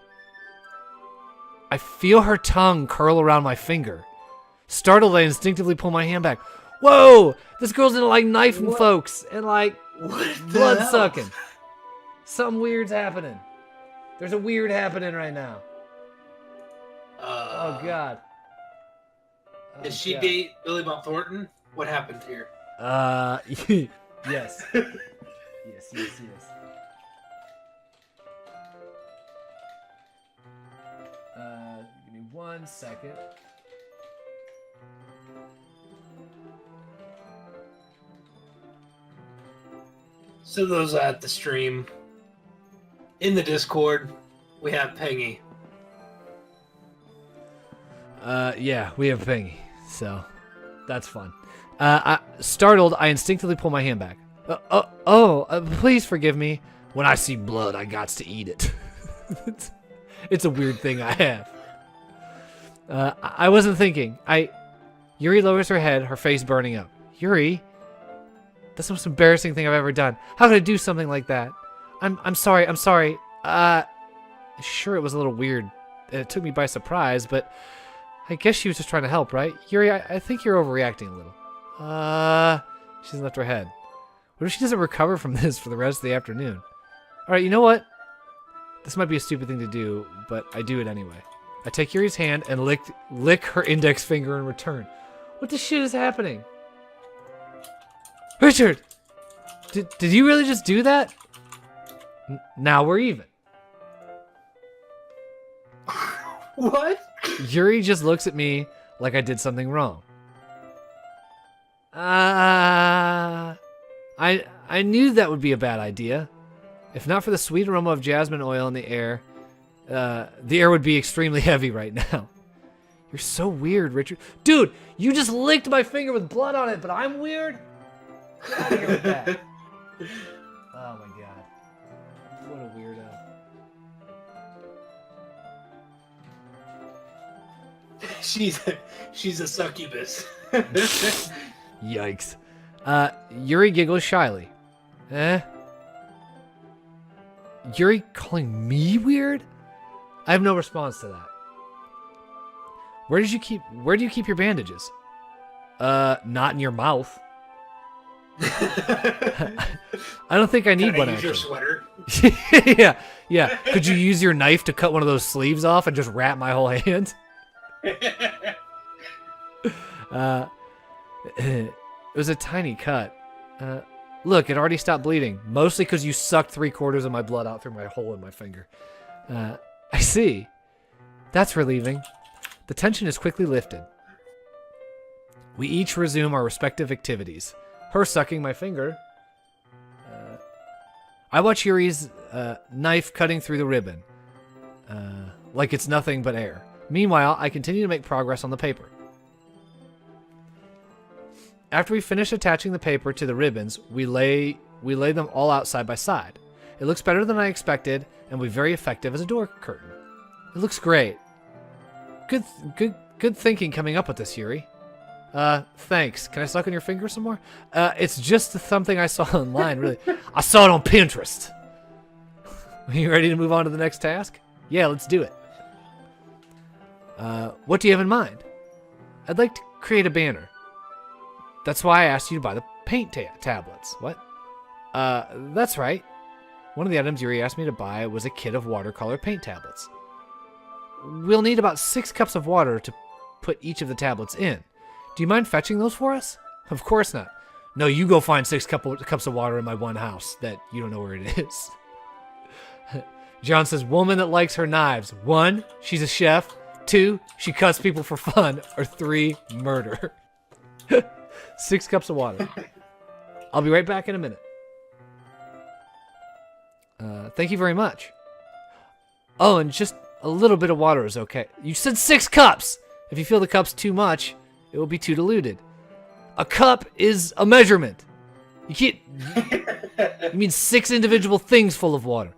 I feel her tongue curl around my finger. Startled, I instinctively pull my hand back. Whoa! This girl's into like knifing folks and like blood sucking. Something weird's happening. There's a weird happening right now. Oh god. Did she date Billy Bob Thornton? What happened here? Yes. Yes. Give me 1 second. So those at the stream, in the Discord, we have Pengy. Yeah, we have Pingy, so that's fun. Startled, I instinctively pull my hand back. Please forgive me. When I see blood, I gots to eat it. It's a weird thing I have. I wasn't thinking. Yuri lowers her head, her face burning up. Yuri, that's the most embarrassing thing I've ever done. How could I do something like that? I'm sorry. Sure, it was a little weird. It took me by surprise, but I guess she was just trying to help, right? Yuri, I think you're overreacting a little. She hasn't left her head. What if she doesn't recover from this for the rest of the afternoon? Alright, you know what? This might be a stupid thing to do, but I do it anyway. I take Yuri's hand and lick her index finger in return. What the shit is happening? Richard! Did you really just do that? Now we're even. What? Yuri just looks at me like I did something wrong. I knew that would be a bad idea. If not for the sweet aroma of jasmine oil in the air would be extremely heavy right now. You're so weird, Richard. Dude, you just licked my finger with blood on it, but I'm weird? Get out of here with that. Oh my god. What a weirdo. She's a succubus. Yikes. Yuri giggles shyly. Yuri calling me weird? I have no response to that. Where do you keep your bandages? Not in your mouth. I don't think I need one, use your actually. sweater? Yeah. Could you use your knife to cut one of those sleeves off and just wrap my whole hand? It was a tiny cut. Look, it already stopped bleeding. Mostly because you sucked 3/4 of my blood out through my hole in my finger. I see. That's relieving. The tension is quickly lifted. We each resume our respective activities. Her sucking my finger. I watch Yuri's knife cutting through the ribbon. Like it's nothing but air. Meanwhile, I continue to make progress on the paper. After we finish attaching the paper to the ribbons, we lay them all out side by side. It looks better than I expected and will be very effective as a door curtain. It looks great. Good thinking coming up with this, Yuri. Thanks. Can I suck on your finger some more? It's just something I saw online, really. I saw it on Pinterest. Are you ready to move on to the next task? Yeah, let's do it. What do you have in mind? I'd like to create a banner. That's why I asked you to buy the paint tablets. What? That's right. One of the items Yuri asked me to buy was a kit of watercolor paint tablets. We'll need about 6 cups of water to put each of the tablets in. Do you mind fetching those for us? Of course not. No, you go find 6 cups of water in my one house that you don't know where it is. John says, woman that likes her knives. 1, she's a chef. 2, she cuts people for fun. Or 3, murder. 6 cups of water. I'll be right back in a minute. Thank you very much. Oh, and just a little bit of water is okay. You said 6 cups! If you feel the cup's too much, it will be too diluted. A cup is a measurement. You can't... You mean 6 individual things full of water.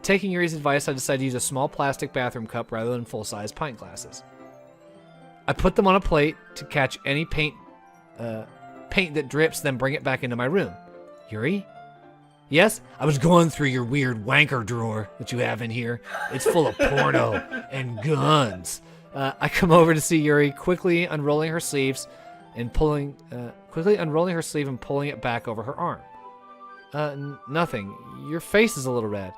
Taking Yuri's advice, I decided to use a small plastic bathroom cup rather than full-size pint glasses. I put them on a plate to catch any paint that drips, then bring it back into my room. Yuri? Yes? I was going through your weird wanker drawer that you have in here. It's full of porno and guns. I come over to see Yuri, quickly unrolling her sleeve and pulling it back over her arm. Nothing. Your face is a little red.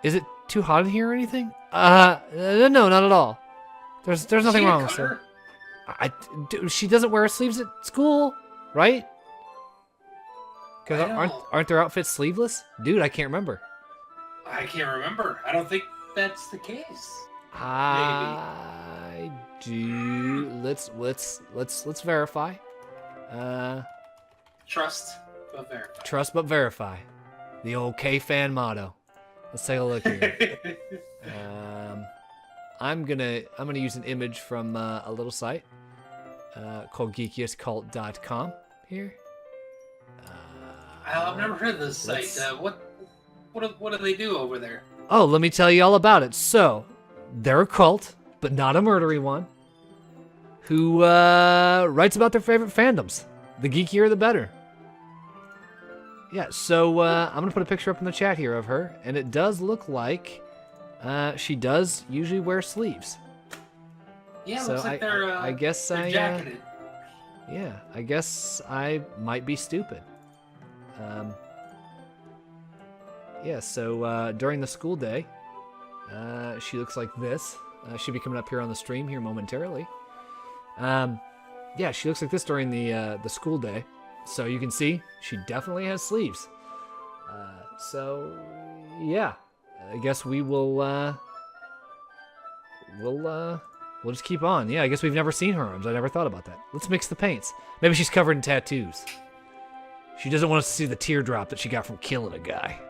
Is it too hot in here or anything? No, not at all. There's nothing wrong with her. She doesn't wear her sleeves at school, right? Because aren't their outfits sleeveless? Dude, I can't remember. I can't remember. I don't think that's the case. I do. Let's verify. Trust but verify. Trust but verify. The old K-fan motto. Let's take a look here. I'm gonna use an image from a little site called geekiestcult.com here. I've never heard of this site. What do they do over there? Oh, let me tell you all about it. So, they're a cult, but not a murdery one, who writes about their favorite fandoms. The geekier, the better. Yeah, so I'm going to put a picture up in the chat here of her, and it does look like she does usually wear sleeves. Yeah, So looks like they're I guess they're jacking it. Yeah, I guess I might be stupid. Yeah, so during the school day, she looks like this. She'll be coming up here on the stream here momentarily. Yeah, she looks like this during the school day. So you can see she definitely has sleeves. So yeah, I guess we'll just keep on. Yeah, I guess we've never seen her arms. I never thought about that. Let's mix the paints. Maybe she's covered in tattoos. She doesn't want us to see the teardrop that she got from killing a guy.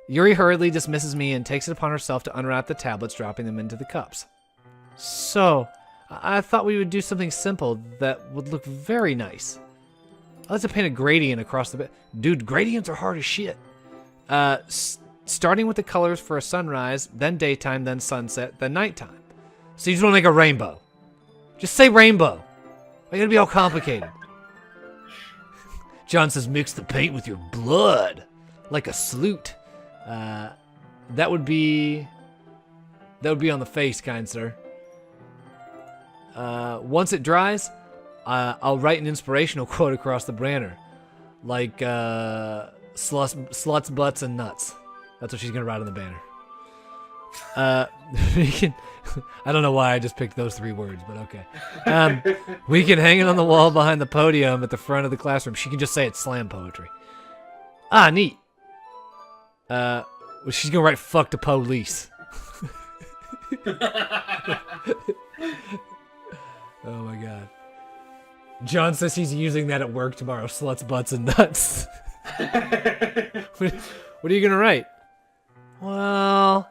Yuri hurriedly dismisses me and takes it upon herself to unwrap the tablets, dropping them into the cups. So, I thought we would do something simple that would look very nice. I'd like to paint a gradient across the... Dude, gradients are hard as shit. Starting with the colors for a sunrise, then daytime, then sunset, then nighttime. So you just want to make a rainbow. Just say rainbow. Why you gotta be all complicated? John says, mix the paint with your blood. Like a salute. That would be on the face, kind sir. Once it dries, I'll write an inspirational quote across the banner. Like, sluts, butts, and nuts. That's what she's gonna write on the banner. I don't know why I just picked those 3 words, but okay. We can hang it on the wall behind the podium at the front of the classroom. She can just say it's slam poetry. Ah, neat. Well, she's gonna write "fuck the police." Oh my god. John says he's using that at work tomorrow. Sluts, butts, and nuts. What are you gonna write? Well,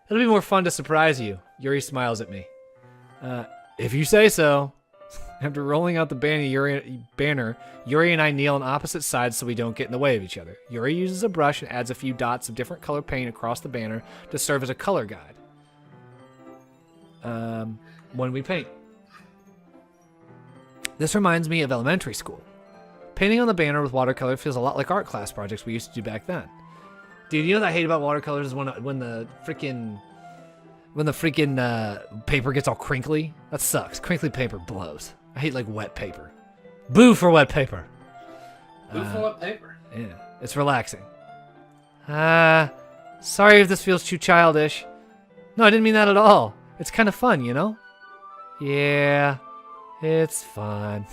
it'll be more fun to surprise you. Yuri smiles at me. If you say so. After rolling out the banner, Yuri and I kneel on opposite sides so we don't get in the way of each other. Yuri uses a brush and adds a few dots of different color paint across the banner to serve as a color guide. When we paint. This reminds me of elementary school. Painting on the banner with watercolor feels a lot like art class projects we used to do back then. Dude, you know what I hate about watercolors is when the freaking paper gets all crinkly. That sucks. Crinkly paper blows. I hate like wet paper. Boo for wet paper. Boo for wet paper. Yeah, it's relaxing. Sorry if this feels too childish. No, I didn't mean that at all. It's kind of fun, you know? Yeah, it's fun.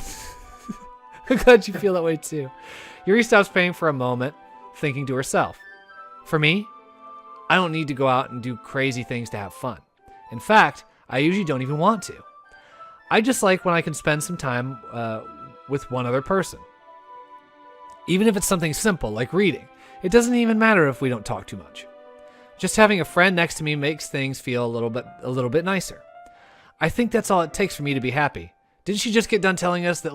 I'm glad you feel that way too. Yuri stops painting for a moment, thinking to herself. For me, I don't need to go out and do crazy things to have fun. In fact, I usually don't even want to. I just like when I can spend some time with one other person. Even if it's something simple like reading. It doesn't even matter if we don't talk too much. Just having a friend next to me makes things feel a little bit nicer. I think that's all it takes for me to be happy. Didn't she just get done telling us that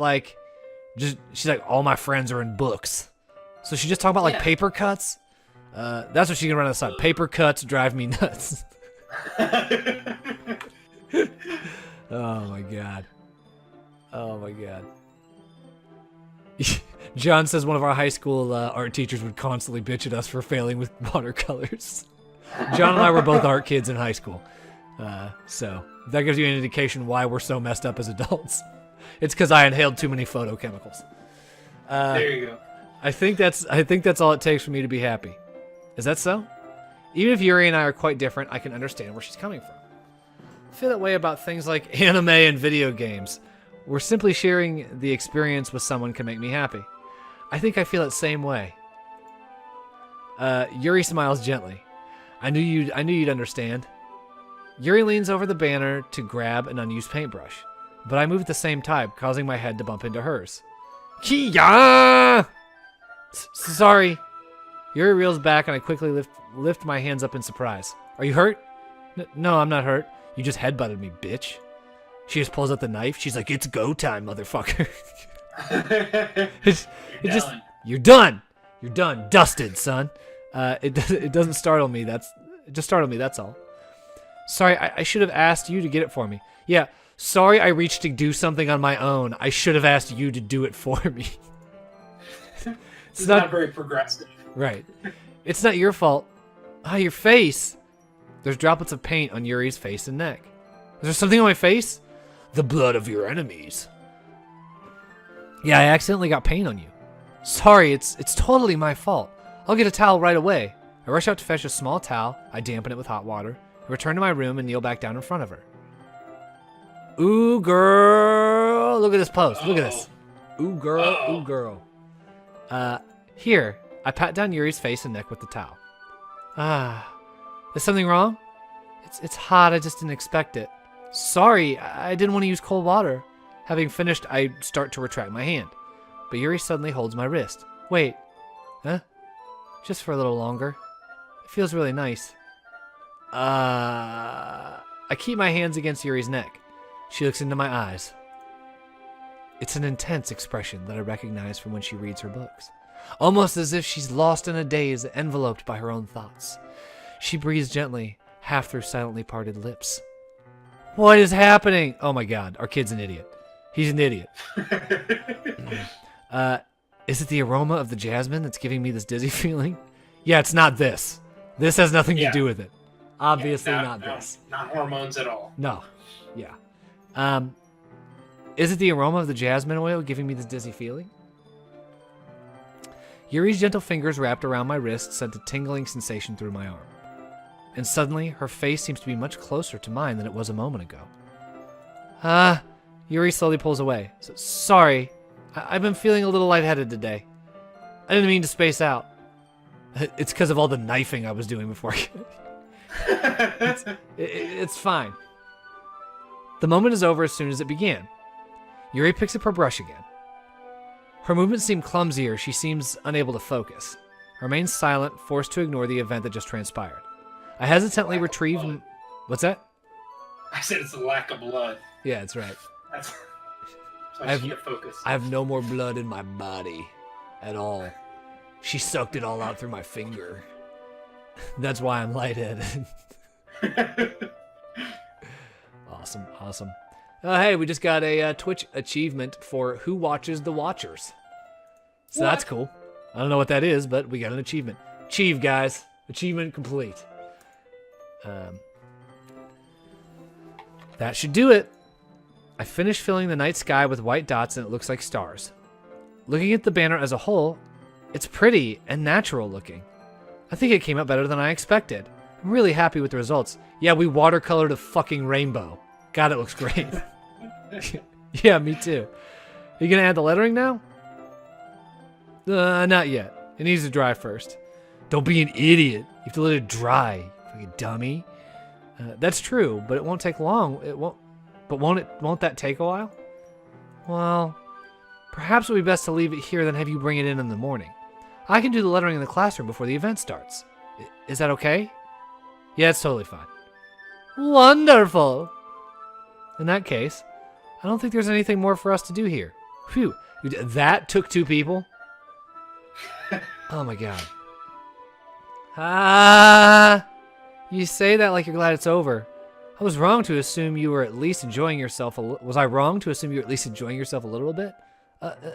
she's like, all my friends are in books? So she just talking about like paper cuts? That's what she's gonna run on the side. Paper cuts drive me nuts. Oh my god. Oh my god. John says one of our high school art teachers would constantly bitch at us for failing with watercolors. John and I were both art kids in high school. So if that gives you an indication why we're so messed up as adults. It's because I inhaled too many photochemicals. There you go. I think that's all it takes for me to be happy. Is that so? Even if Yuri and I are quite different, I can understand where she's coming from. I feel that way about things like anime and video games, where simply sharing the experience with someone can make me happy. I think I feel that same way. Yuri smiles gently. I knew you'd understand. Yuri leans over the banner to grab an unused paintbrush, but I move at the same time, causing my head to bump into hers. Kia! Sorry. Yuri reels back and I quickly lift my hands up in surprise. Are you hurt? No, I'm not hurt. You just headbutted me, bitch. She just pulls out the knife. She's like, it's go time, motherfucker. You're done. You're done. Dusted, son. It doesn't startle me. It just startled me, that's all. Sorry, I should have asked you to get it for me. Yeah, sorry I reached to do something on my own. I should have asked you to do it for me. It's not very progressive. Right. It's not your fault. Ah, your face. There's droplets of paint on Yuri's face and neck. Is there something on my face? The blood of your enemies. Yeah, I accidentally got paint on you. Sorry, it's totally my fault. I'll get a towel right away. I rush out to fetch a small towel. I dampen it with hot water. I return to my room and kneel back down in front of her. Ooh, girl. Look at this pose. Look at this. Ooh, girl. Ooh, girl. Here. I pat down Yuri's face and neck with the towel. Is something wrong? It's hot. I just didn't expect it. Sorry, I didn't want to use cold water. Having finished, I start to retract my hand. But Yuri suddenly holds my wrist. Wait. Huh? Just for a little longer. It feels really nice. I keep my hands against Yuri's neck. She looks into my eyes. It's an intense expression that I recognize from when she reads her books. Almost as if she's lost in a daze, enveloped by her own thoughts. She breathes gently, half through silently parted lips. What is happening? Oh my god, our kid's an idiot. He's an idiot. Is it the aroma of the jasmine that's giving me this dizzy feeling? Yeah, it's not this. This has nothing to do with it. Obviously not this. Not hormones at all. No. Yeah. Is it the aroma of the jasmine oil giving me this dizzy feeling? Yuri's gentle fingers wrapped around my wrist sent a tingling sensation through my arm. And suddenly, her face seems to be much closer to mine than it was a moment ago. Yuri slowly pulls away. Sorry, I've been feeling a little lightheaded today. I didn't mean to space out. It's because of all the knifing I was doing before. It's fine. The moment is over as soon as it began. Yuri picks up her brush again. Her movements seem clumsier. She seems unable to focus. Remains silent, forced to ignore the event that just transpired. I hesitantly retrieve... What's that? I said it's a lack of blood. Yeah, that's right. That's why she can't focus. I have no more blood in my body at all. She sucked it all out through my finger. That's why I'm lightheaded. Awesome. Hey, we just got a Twitch achievement for Who Watches the Watchers. So that's cool. I don't know what that is, but we got an achievement. Achieve, guys. Achievement complete. That should do it. I finished filling the night sky with white dots and it looks like stars. Looking at the banner as a whole, it's pretty and natural looking. I think it came out better than I expected. I'm really happy with the results. Yeah, we watercolored a fucking rainbow. God, it looks great. Yeah, me too. Are you gonna add the lettering now? Not yet. It needs to dry first. Don't be an idiot. You have to let it dry, you fucking dummy. That's true, but it won't take long. It won't. But won't that take a while? Well, perhaps it would be best to leave it here than have you bring it in the morning. I can do the lettering in the classroom before the event starts. Is that okay? Yeah, it's totally fine. Wonderful! In that case, I don't think there's anything more for us to do here. Phew, that took 2 people? Oh my god. You say that like you're glad it's over. I was wrong to assume you were at least enjoying yourself was I wrong to assume you were at least enjoying yourself a little bit?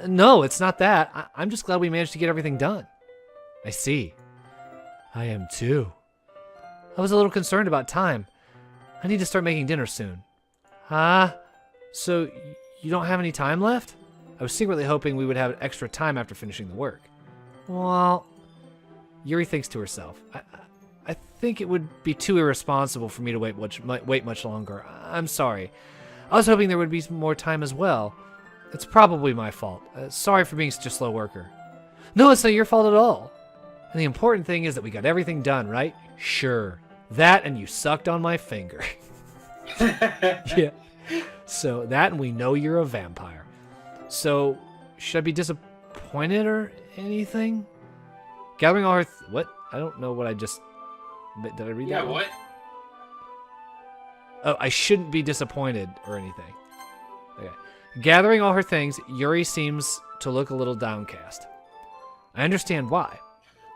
No, it's not that. I'm just glad we managed to get everything done. I see. I am too. I was a little concerned about time. I need to start making dinner soon. So you don't have any time left? I was secretly hoping we would have extra time after finishing the work. Well, Yuri thinks to herself. I think it would be too irresponsible for me to wait much longer. I'm sorry. I was hoping there would be some more time as well. It's probably my fault. Sorry for being such a slow worker. No, it's not your fault at all. And the important thing is that we got everything done, right? Sure. That and you sucked on my finger. Yeah. So that and we know you're a vampire. So should I be disappointed or anything? Gathering all her... what? I don't know what I just... Did I read that? Yeah, what? Oh, I shouldn't be disappointed or anything. Okay. Gathering all her things, Yuri seems to look a little downcast. I understand why.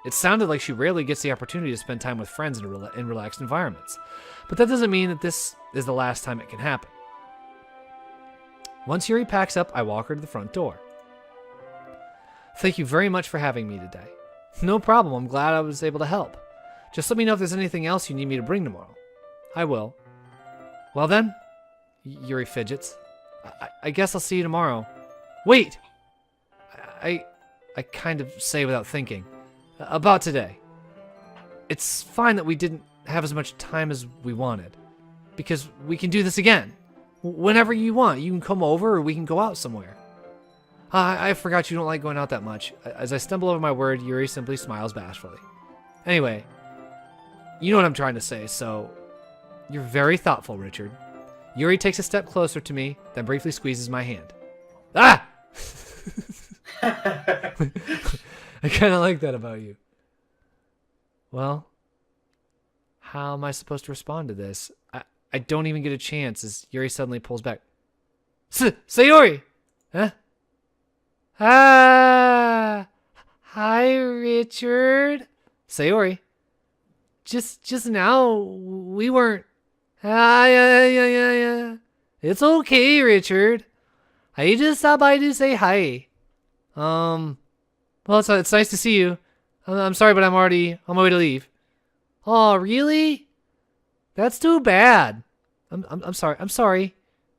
It sounded like she rarely gets the opportunity to spend time with friends in relaxed environments. But that doesn't mean that this is the last time it can happen. Once Yuri packs up, I walk her to the front door. Thank you very much for having me today. No problem. I'm glad I was able to help. Just let me know if there's anything else you need me to bring tomorrow. I will. Well then, Yuri fidgets. I guess I'll see you tomorrow. Wait! I kind of say without thinking. About today. It's fine that we didn't have as much time as we wanted. Because we can do this again. Whenever you want. You can come over or we can go out somewhere. I forgot you don't like going out that much. As I stumble over my word, Yuri simply smiles bashfully. Anyway, you know what I'm trying to say, so... You're very thoughtful, Richard. Yuri takes a step closer to me, then briefly squeezes my hand. Ah! I kind of like that about you. Well, how am I supposed to respond to this? I don't even get a chance as Yuri suddenly pulls back. Sayori! Huh? Ah! Hi, Richard. Sayori. Just now, we weren't... yeah. It's okay, Richard. I just stopped by to say hi. Well, it's nice to see you. I'm sorry, but I'm already on my way to leave. Oh, really? That's too bad. I'm sorry. I'm sorry,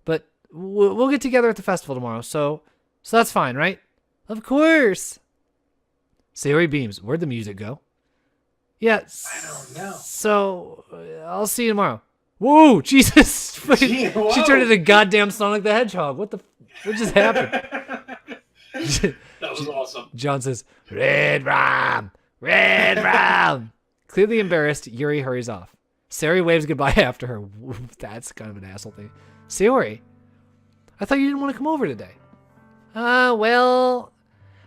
but we'll get together at the festival tomorrow. So that's fine, right? Of course. Sayori beams. Where'd the music go? Yeah. I don't know. So I'll see you tomorrow. Whoa, Jesus! Gee, whoa. She turned into goddamn Sonic the Hedgehog. What just happened? That was awesome. John says, Red Rum! Red Rum! Clearly embarrassed, Yuri hurries off. Sayori waves goodbye after her. That's kind of an asshole thing. Sayori, I thought you didn't want to come over today. Well,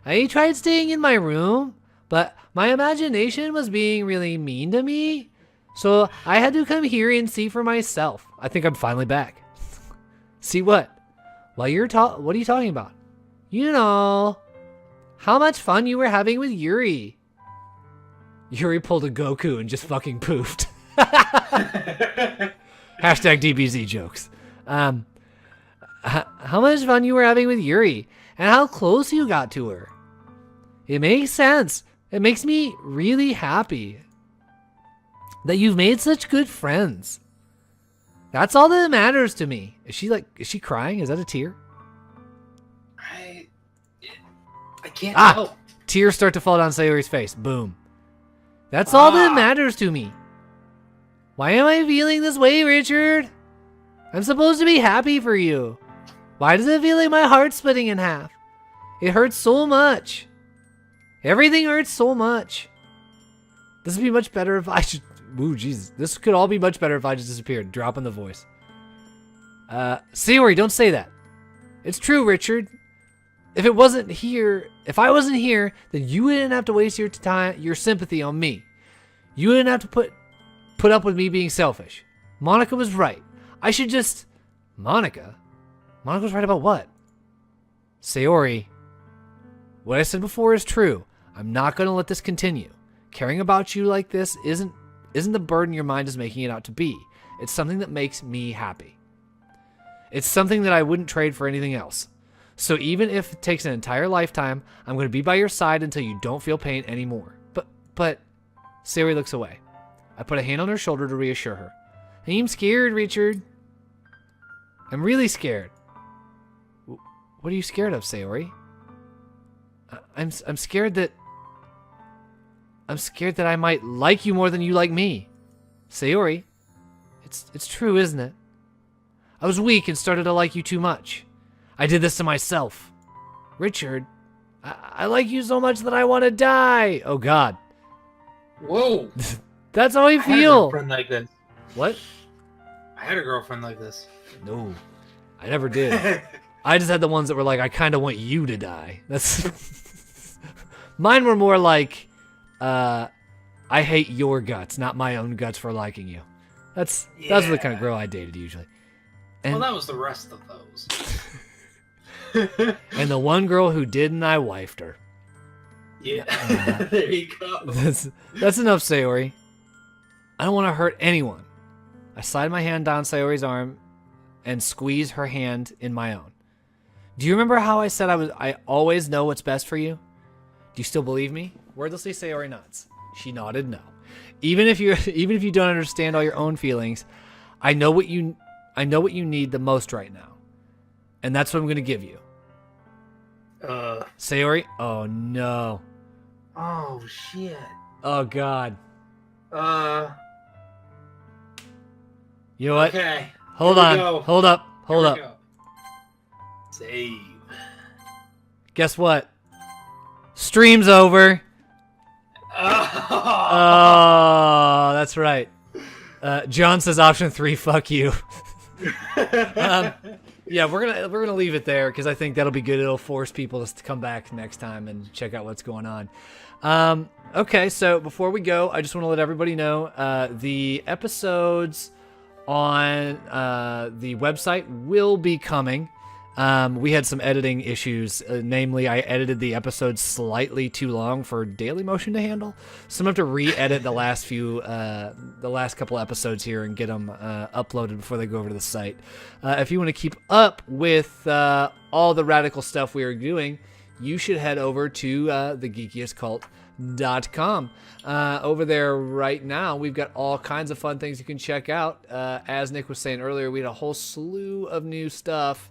I tried staying in my room, but my imagination was being really mean to me. So I had to come here and see for myself. I think I'm finally back. See what? What are you talking about? You know, how much fun you were having with Yuri. Yuri pulled a Goku and just fucking poofed. Hashtag DBZ jokes. How much fun you were having with Yuri and how close you got to her. It makes sense. It makes me really happy that you've made such good friends. That's all that matters to me. Is she crying? Is that a tear? I can't help. Tears start to fall down Sayori's face. Boom. That's all that matters to me. Why am I feeling this way, Richard? I'm supposed to be happy for you. Why does it feel like my heart's splitting in half? It hurts so much. Everything hurts so much. This would be much better if I should... Ooh, Jesus. This could all be much better if I just disappeared. Dropping the voice. Sayori, don't say that. It's true, Richard. If I wasn't here, then you wouldn't have to waste your time, your sympathy on me. You wouldn't have to put up with me being selfish. Monica was right. I should just... Monica? Monica was right about what? Sayori, what I said before is true. I'm not going to let this continue. Caring about you like this isn't the burden your mind is making it out to be. It's something that makes me happy. It's something that I wouldn't trade for anything else. So even if it takes an entire lifetime, I'm going to be by your side until you don't feel pain anymore. But, Sayori looks away. I put a hand on her shoulder to reassure her. I'm scared, Richard. I'm really scared. What are you scared of, Sayori? I'm scared that... I'm scared that I might like you more than you like me. Sayori, it's true, isn't it? I was weak and started to like you too much. I did this to myself. Richard, I like you so much that I want to die. Oh, God. Whoa. That's how I feel. I had a girlfriend like this. What? I had a girlfriend like this. No, I never did. I just had the ones that were like, I kind of want you to die. That's mine were more like, I hate your guts, not my own guts for liking you. That's the kind of girl I dated usually. And, well, that was the rest of those. And the one girl who didn't, I wifed her. Yeah, there you go. That's enough, Sayori. I don't want to hurt anyone. I slide my hand down Sayori's arm and squeeze her hand in my own. Do you remember how I said I always know what's best for you? Do you still believe me? Wordlessly, Sayori nods. She nodded no. Even if you don't understand all your own feelings, I know what you need the most right now. And that's what I'm going to give you. Sayori? Oh, no. Oh, shit. Oh, God. You know what? Okay. Hold on. Hold up. Save. Guess what? Stream's over. Oh, that's right. John says option 3, fuck you. Yeah, we're gonna leave it there because I think that'll be good. It'll force people to come back next time and check out what's going on. Okay, so before we go, I just want to let everybody know the episodes on the website will be coming. We had some editing issues. Namely, I edited the episode slightly too long for Dailymotion to handle. So I'm going to have to re-edit the last couple episodes here and get them uploaded before they go over to the site. If you want to keep up with all the radical stuff we are doing, you should head over to thegeekiestcult.com. Over there right now, we've got all kinds of fun things you can check out. As Nick was saying earlier, we had a whole slew of new stuff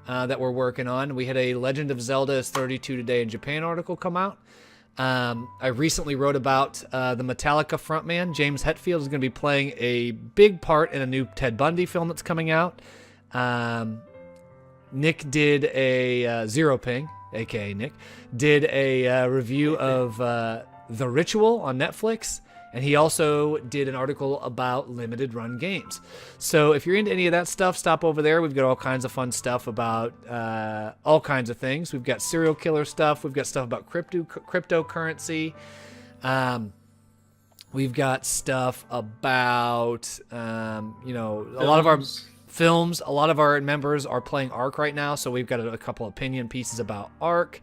that we're working on. We had a Legend of Zelda is 32 Today in Japan article come out. I recently wrote about the Metallica frontman, James Hetfield, is going to be playing a big part in a new Ted Bundy film that's coming out. Nick did a Zero Ping, aka Nick, did a review of The Ritual on Netflix. And he also did an article about limited run games. So if you're into any of that stuff, stop over there. We've got all kinds of fun stuff about all kinds of things. We've got serial killer stuff. We've got stuff about cryptocurrency. We've got stuff about, a lot of our films. A lot of our members are playing Ark right now. So we've got a couple opinion pieces about Ark.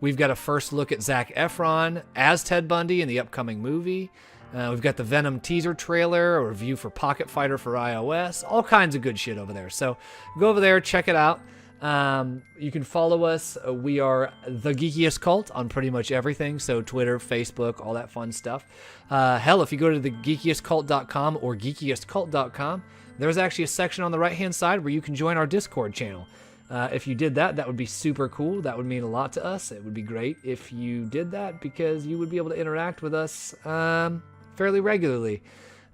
We've got a first look at Zac Efron as Ted Bundy in the upcoming movie. We've got the Venom teaser trailer, a review for Pocket Fighter for iOS, all kinds of good shit over there. So go over there, check it out. You can follow us. We are The Geekiest Cult on pretty much everything. So Twitter, Facebook, all that fun stuff. Hell, if you go to thegeekiestcult.com or geekiestcult.com, there's actually a section on the right-hand side where you can join our Discord channel. If you did that, that would be super cool. That would mean a lot to us. It would be great if you did that because you would be able to interact with us fairly regularly.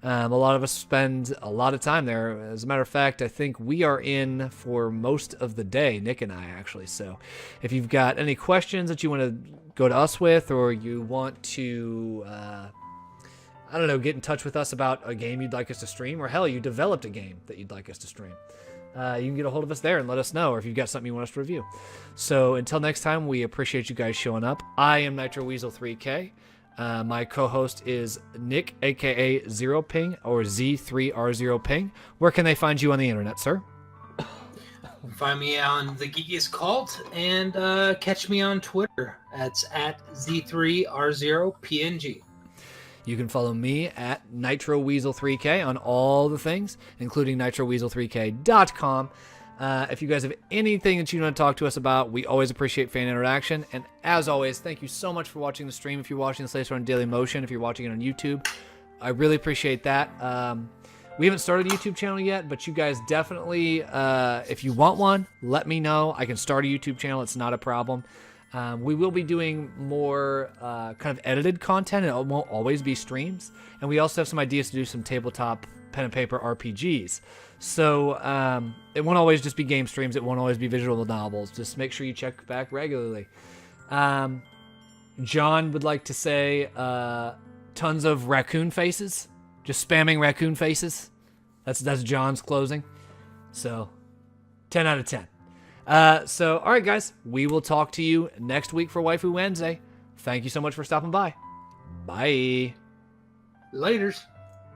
A lot of us spend a lot of time there. As a matter of fact, I think we are in for most of the day, Nick and I actually. So if you've got any questions that you want to go to us with, or you want to, get in touch with us about a game you'd like us to stream, or hell, you developed a game that you'd like us to stream, you can get a hold of us there and let us know, or if you've got something you want us to review. So until next time, we appreciate you guys showing up. I am NitroWeasel3K. My co-host is Nick, aka Zero Ping, or Z3R0Ping. Where can they find you on the internet, sir? Find me on The Geekiest Cult and catch me on Twitter. That's at Z3R0PNG. You can follow me at NitroWeasel3K on all the things, including NitroWeasel3K.com. If you guys have anything that you want to talk to us about, we always appreciate fan interaction. And as always, thank you so much for watching the stream. If you're watching this later on Dailymotion, if you're watching it on YouTube, I really appreciate that. We haven't started a YouTube channel yet, but you guys definitely, if you want one, let me know. I can start a YouTube channel. It's not a problem. We will be doing more kind of edited content, and it won't always be streams. And we also have some ideas to do some tabletop pen and paper RPGs. So it won't always just be game streams. It won't always be visual novels. Just make sure you check back regularly. John would like to say tons of raccoon faces. Just spamming raccoon faces. That's John's closing. So 10 out of 10. So, all right, guys, we will talk to you next week for Waifu Wednesday. Thank you so much for stopping by. Bye. Laters.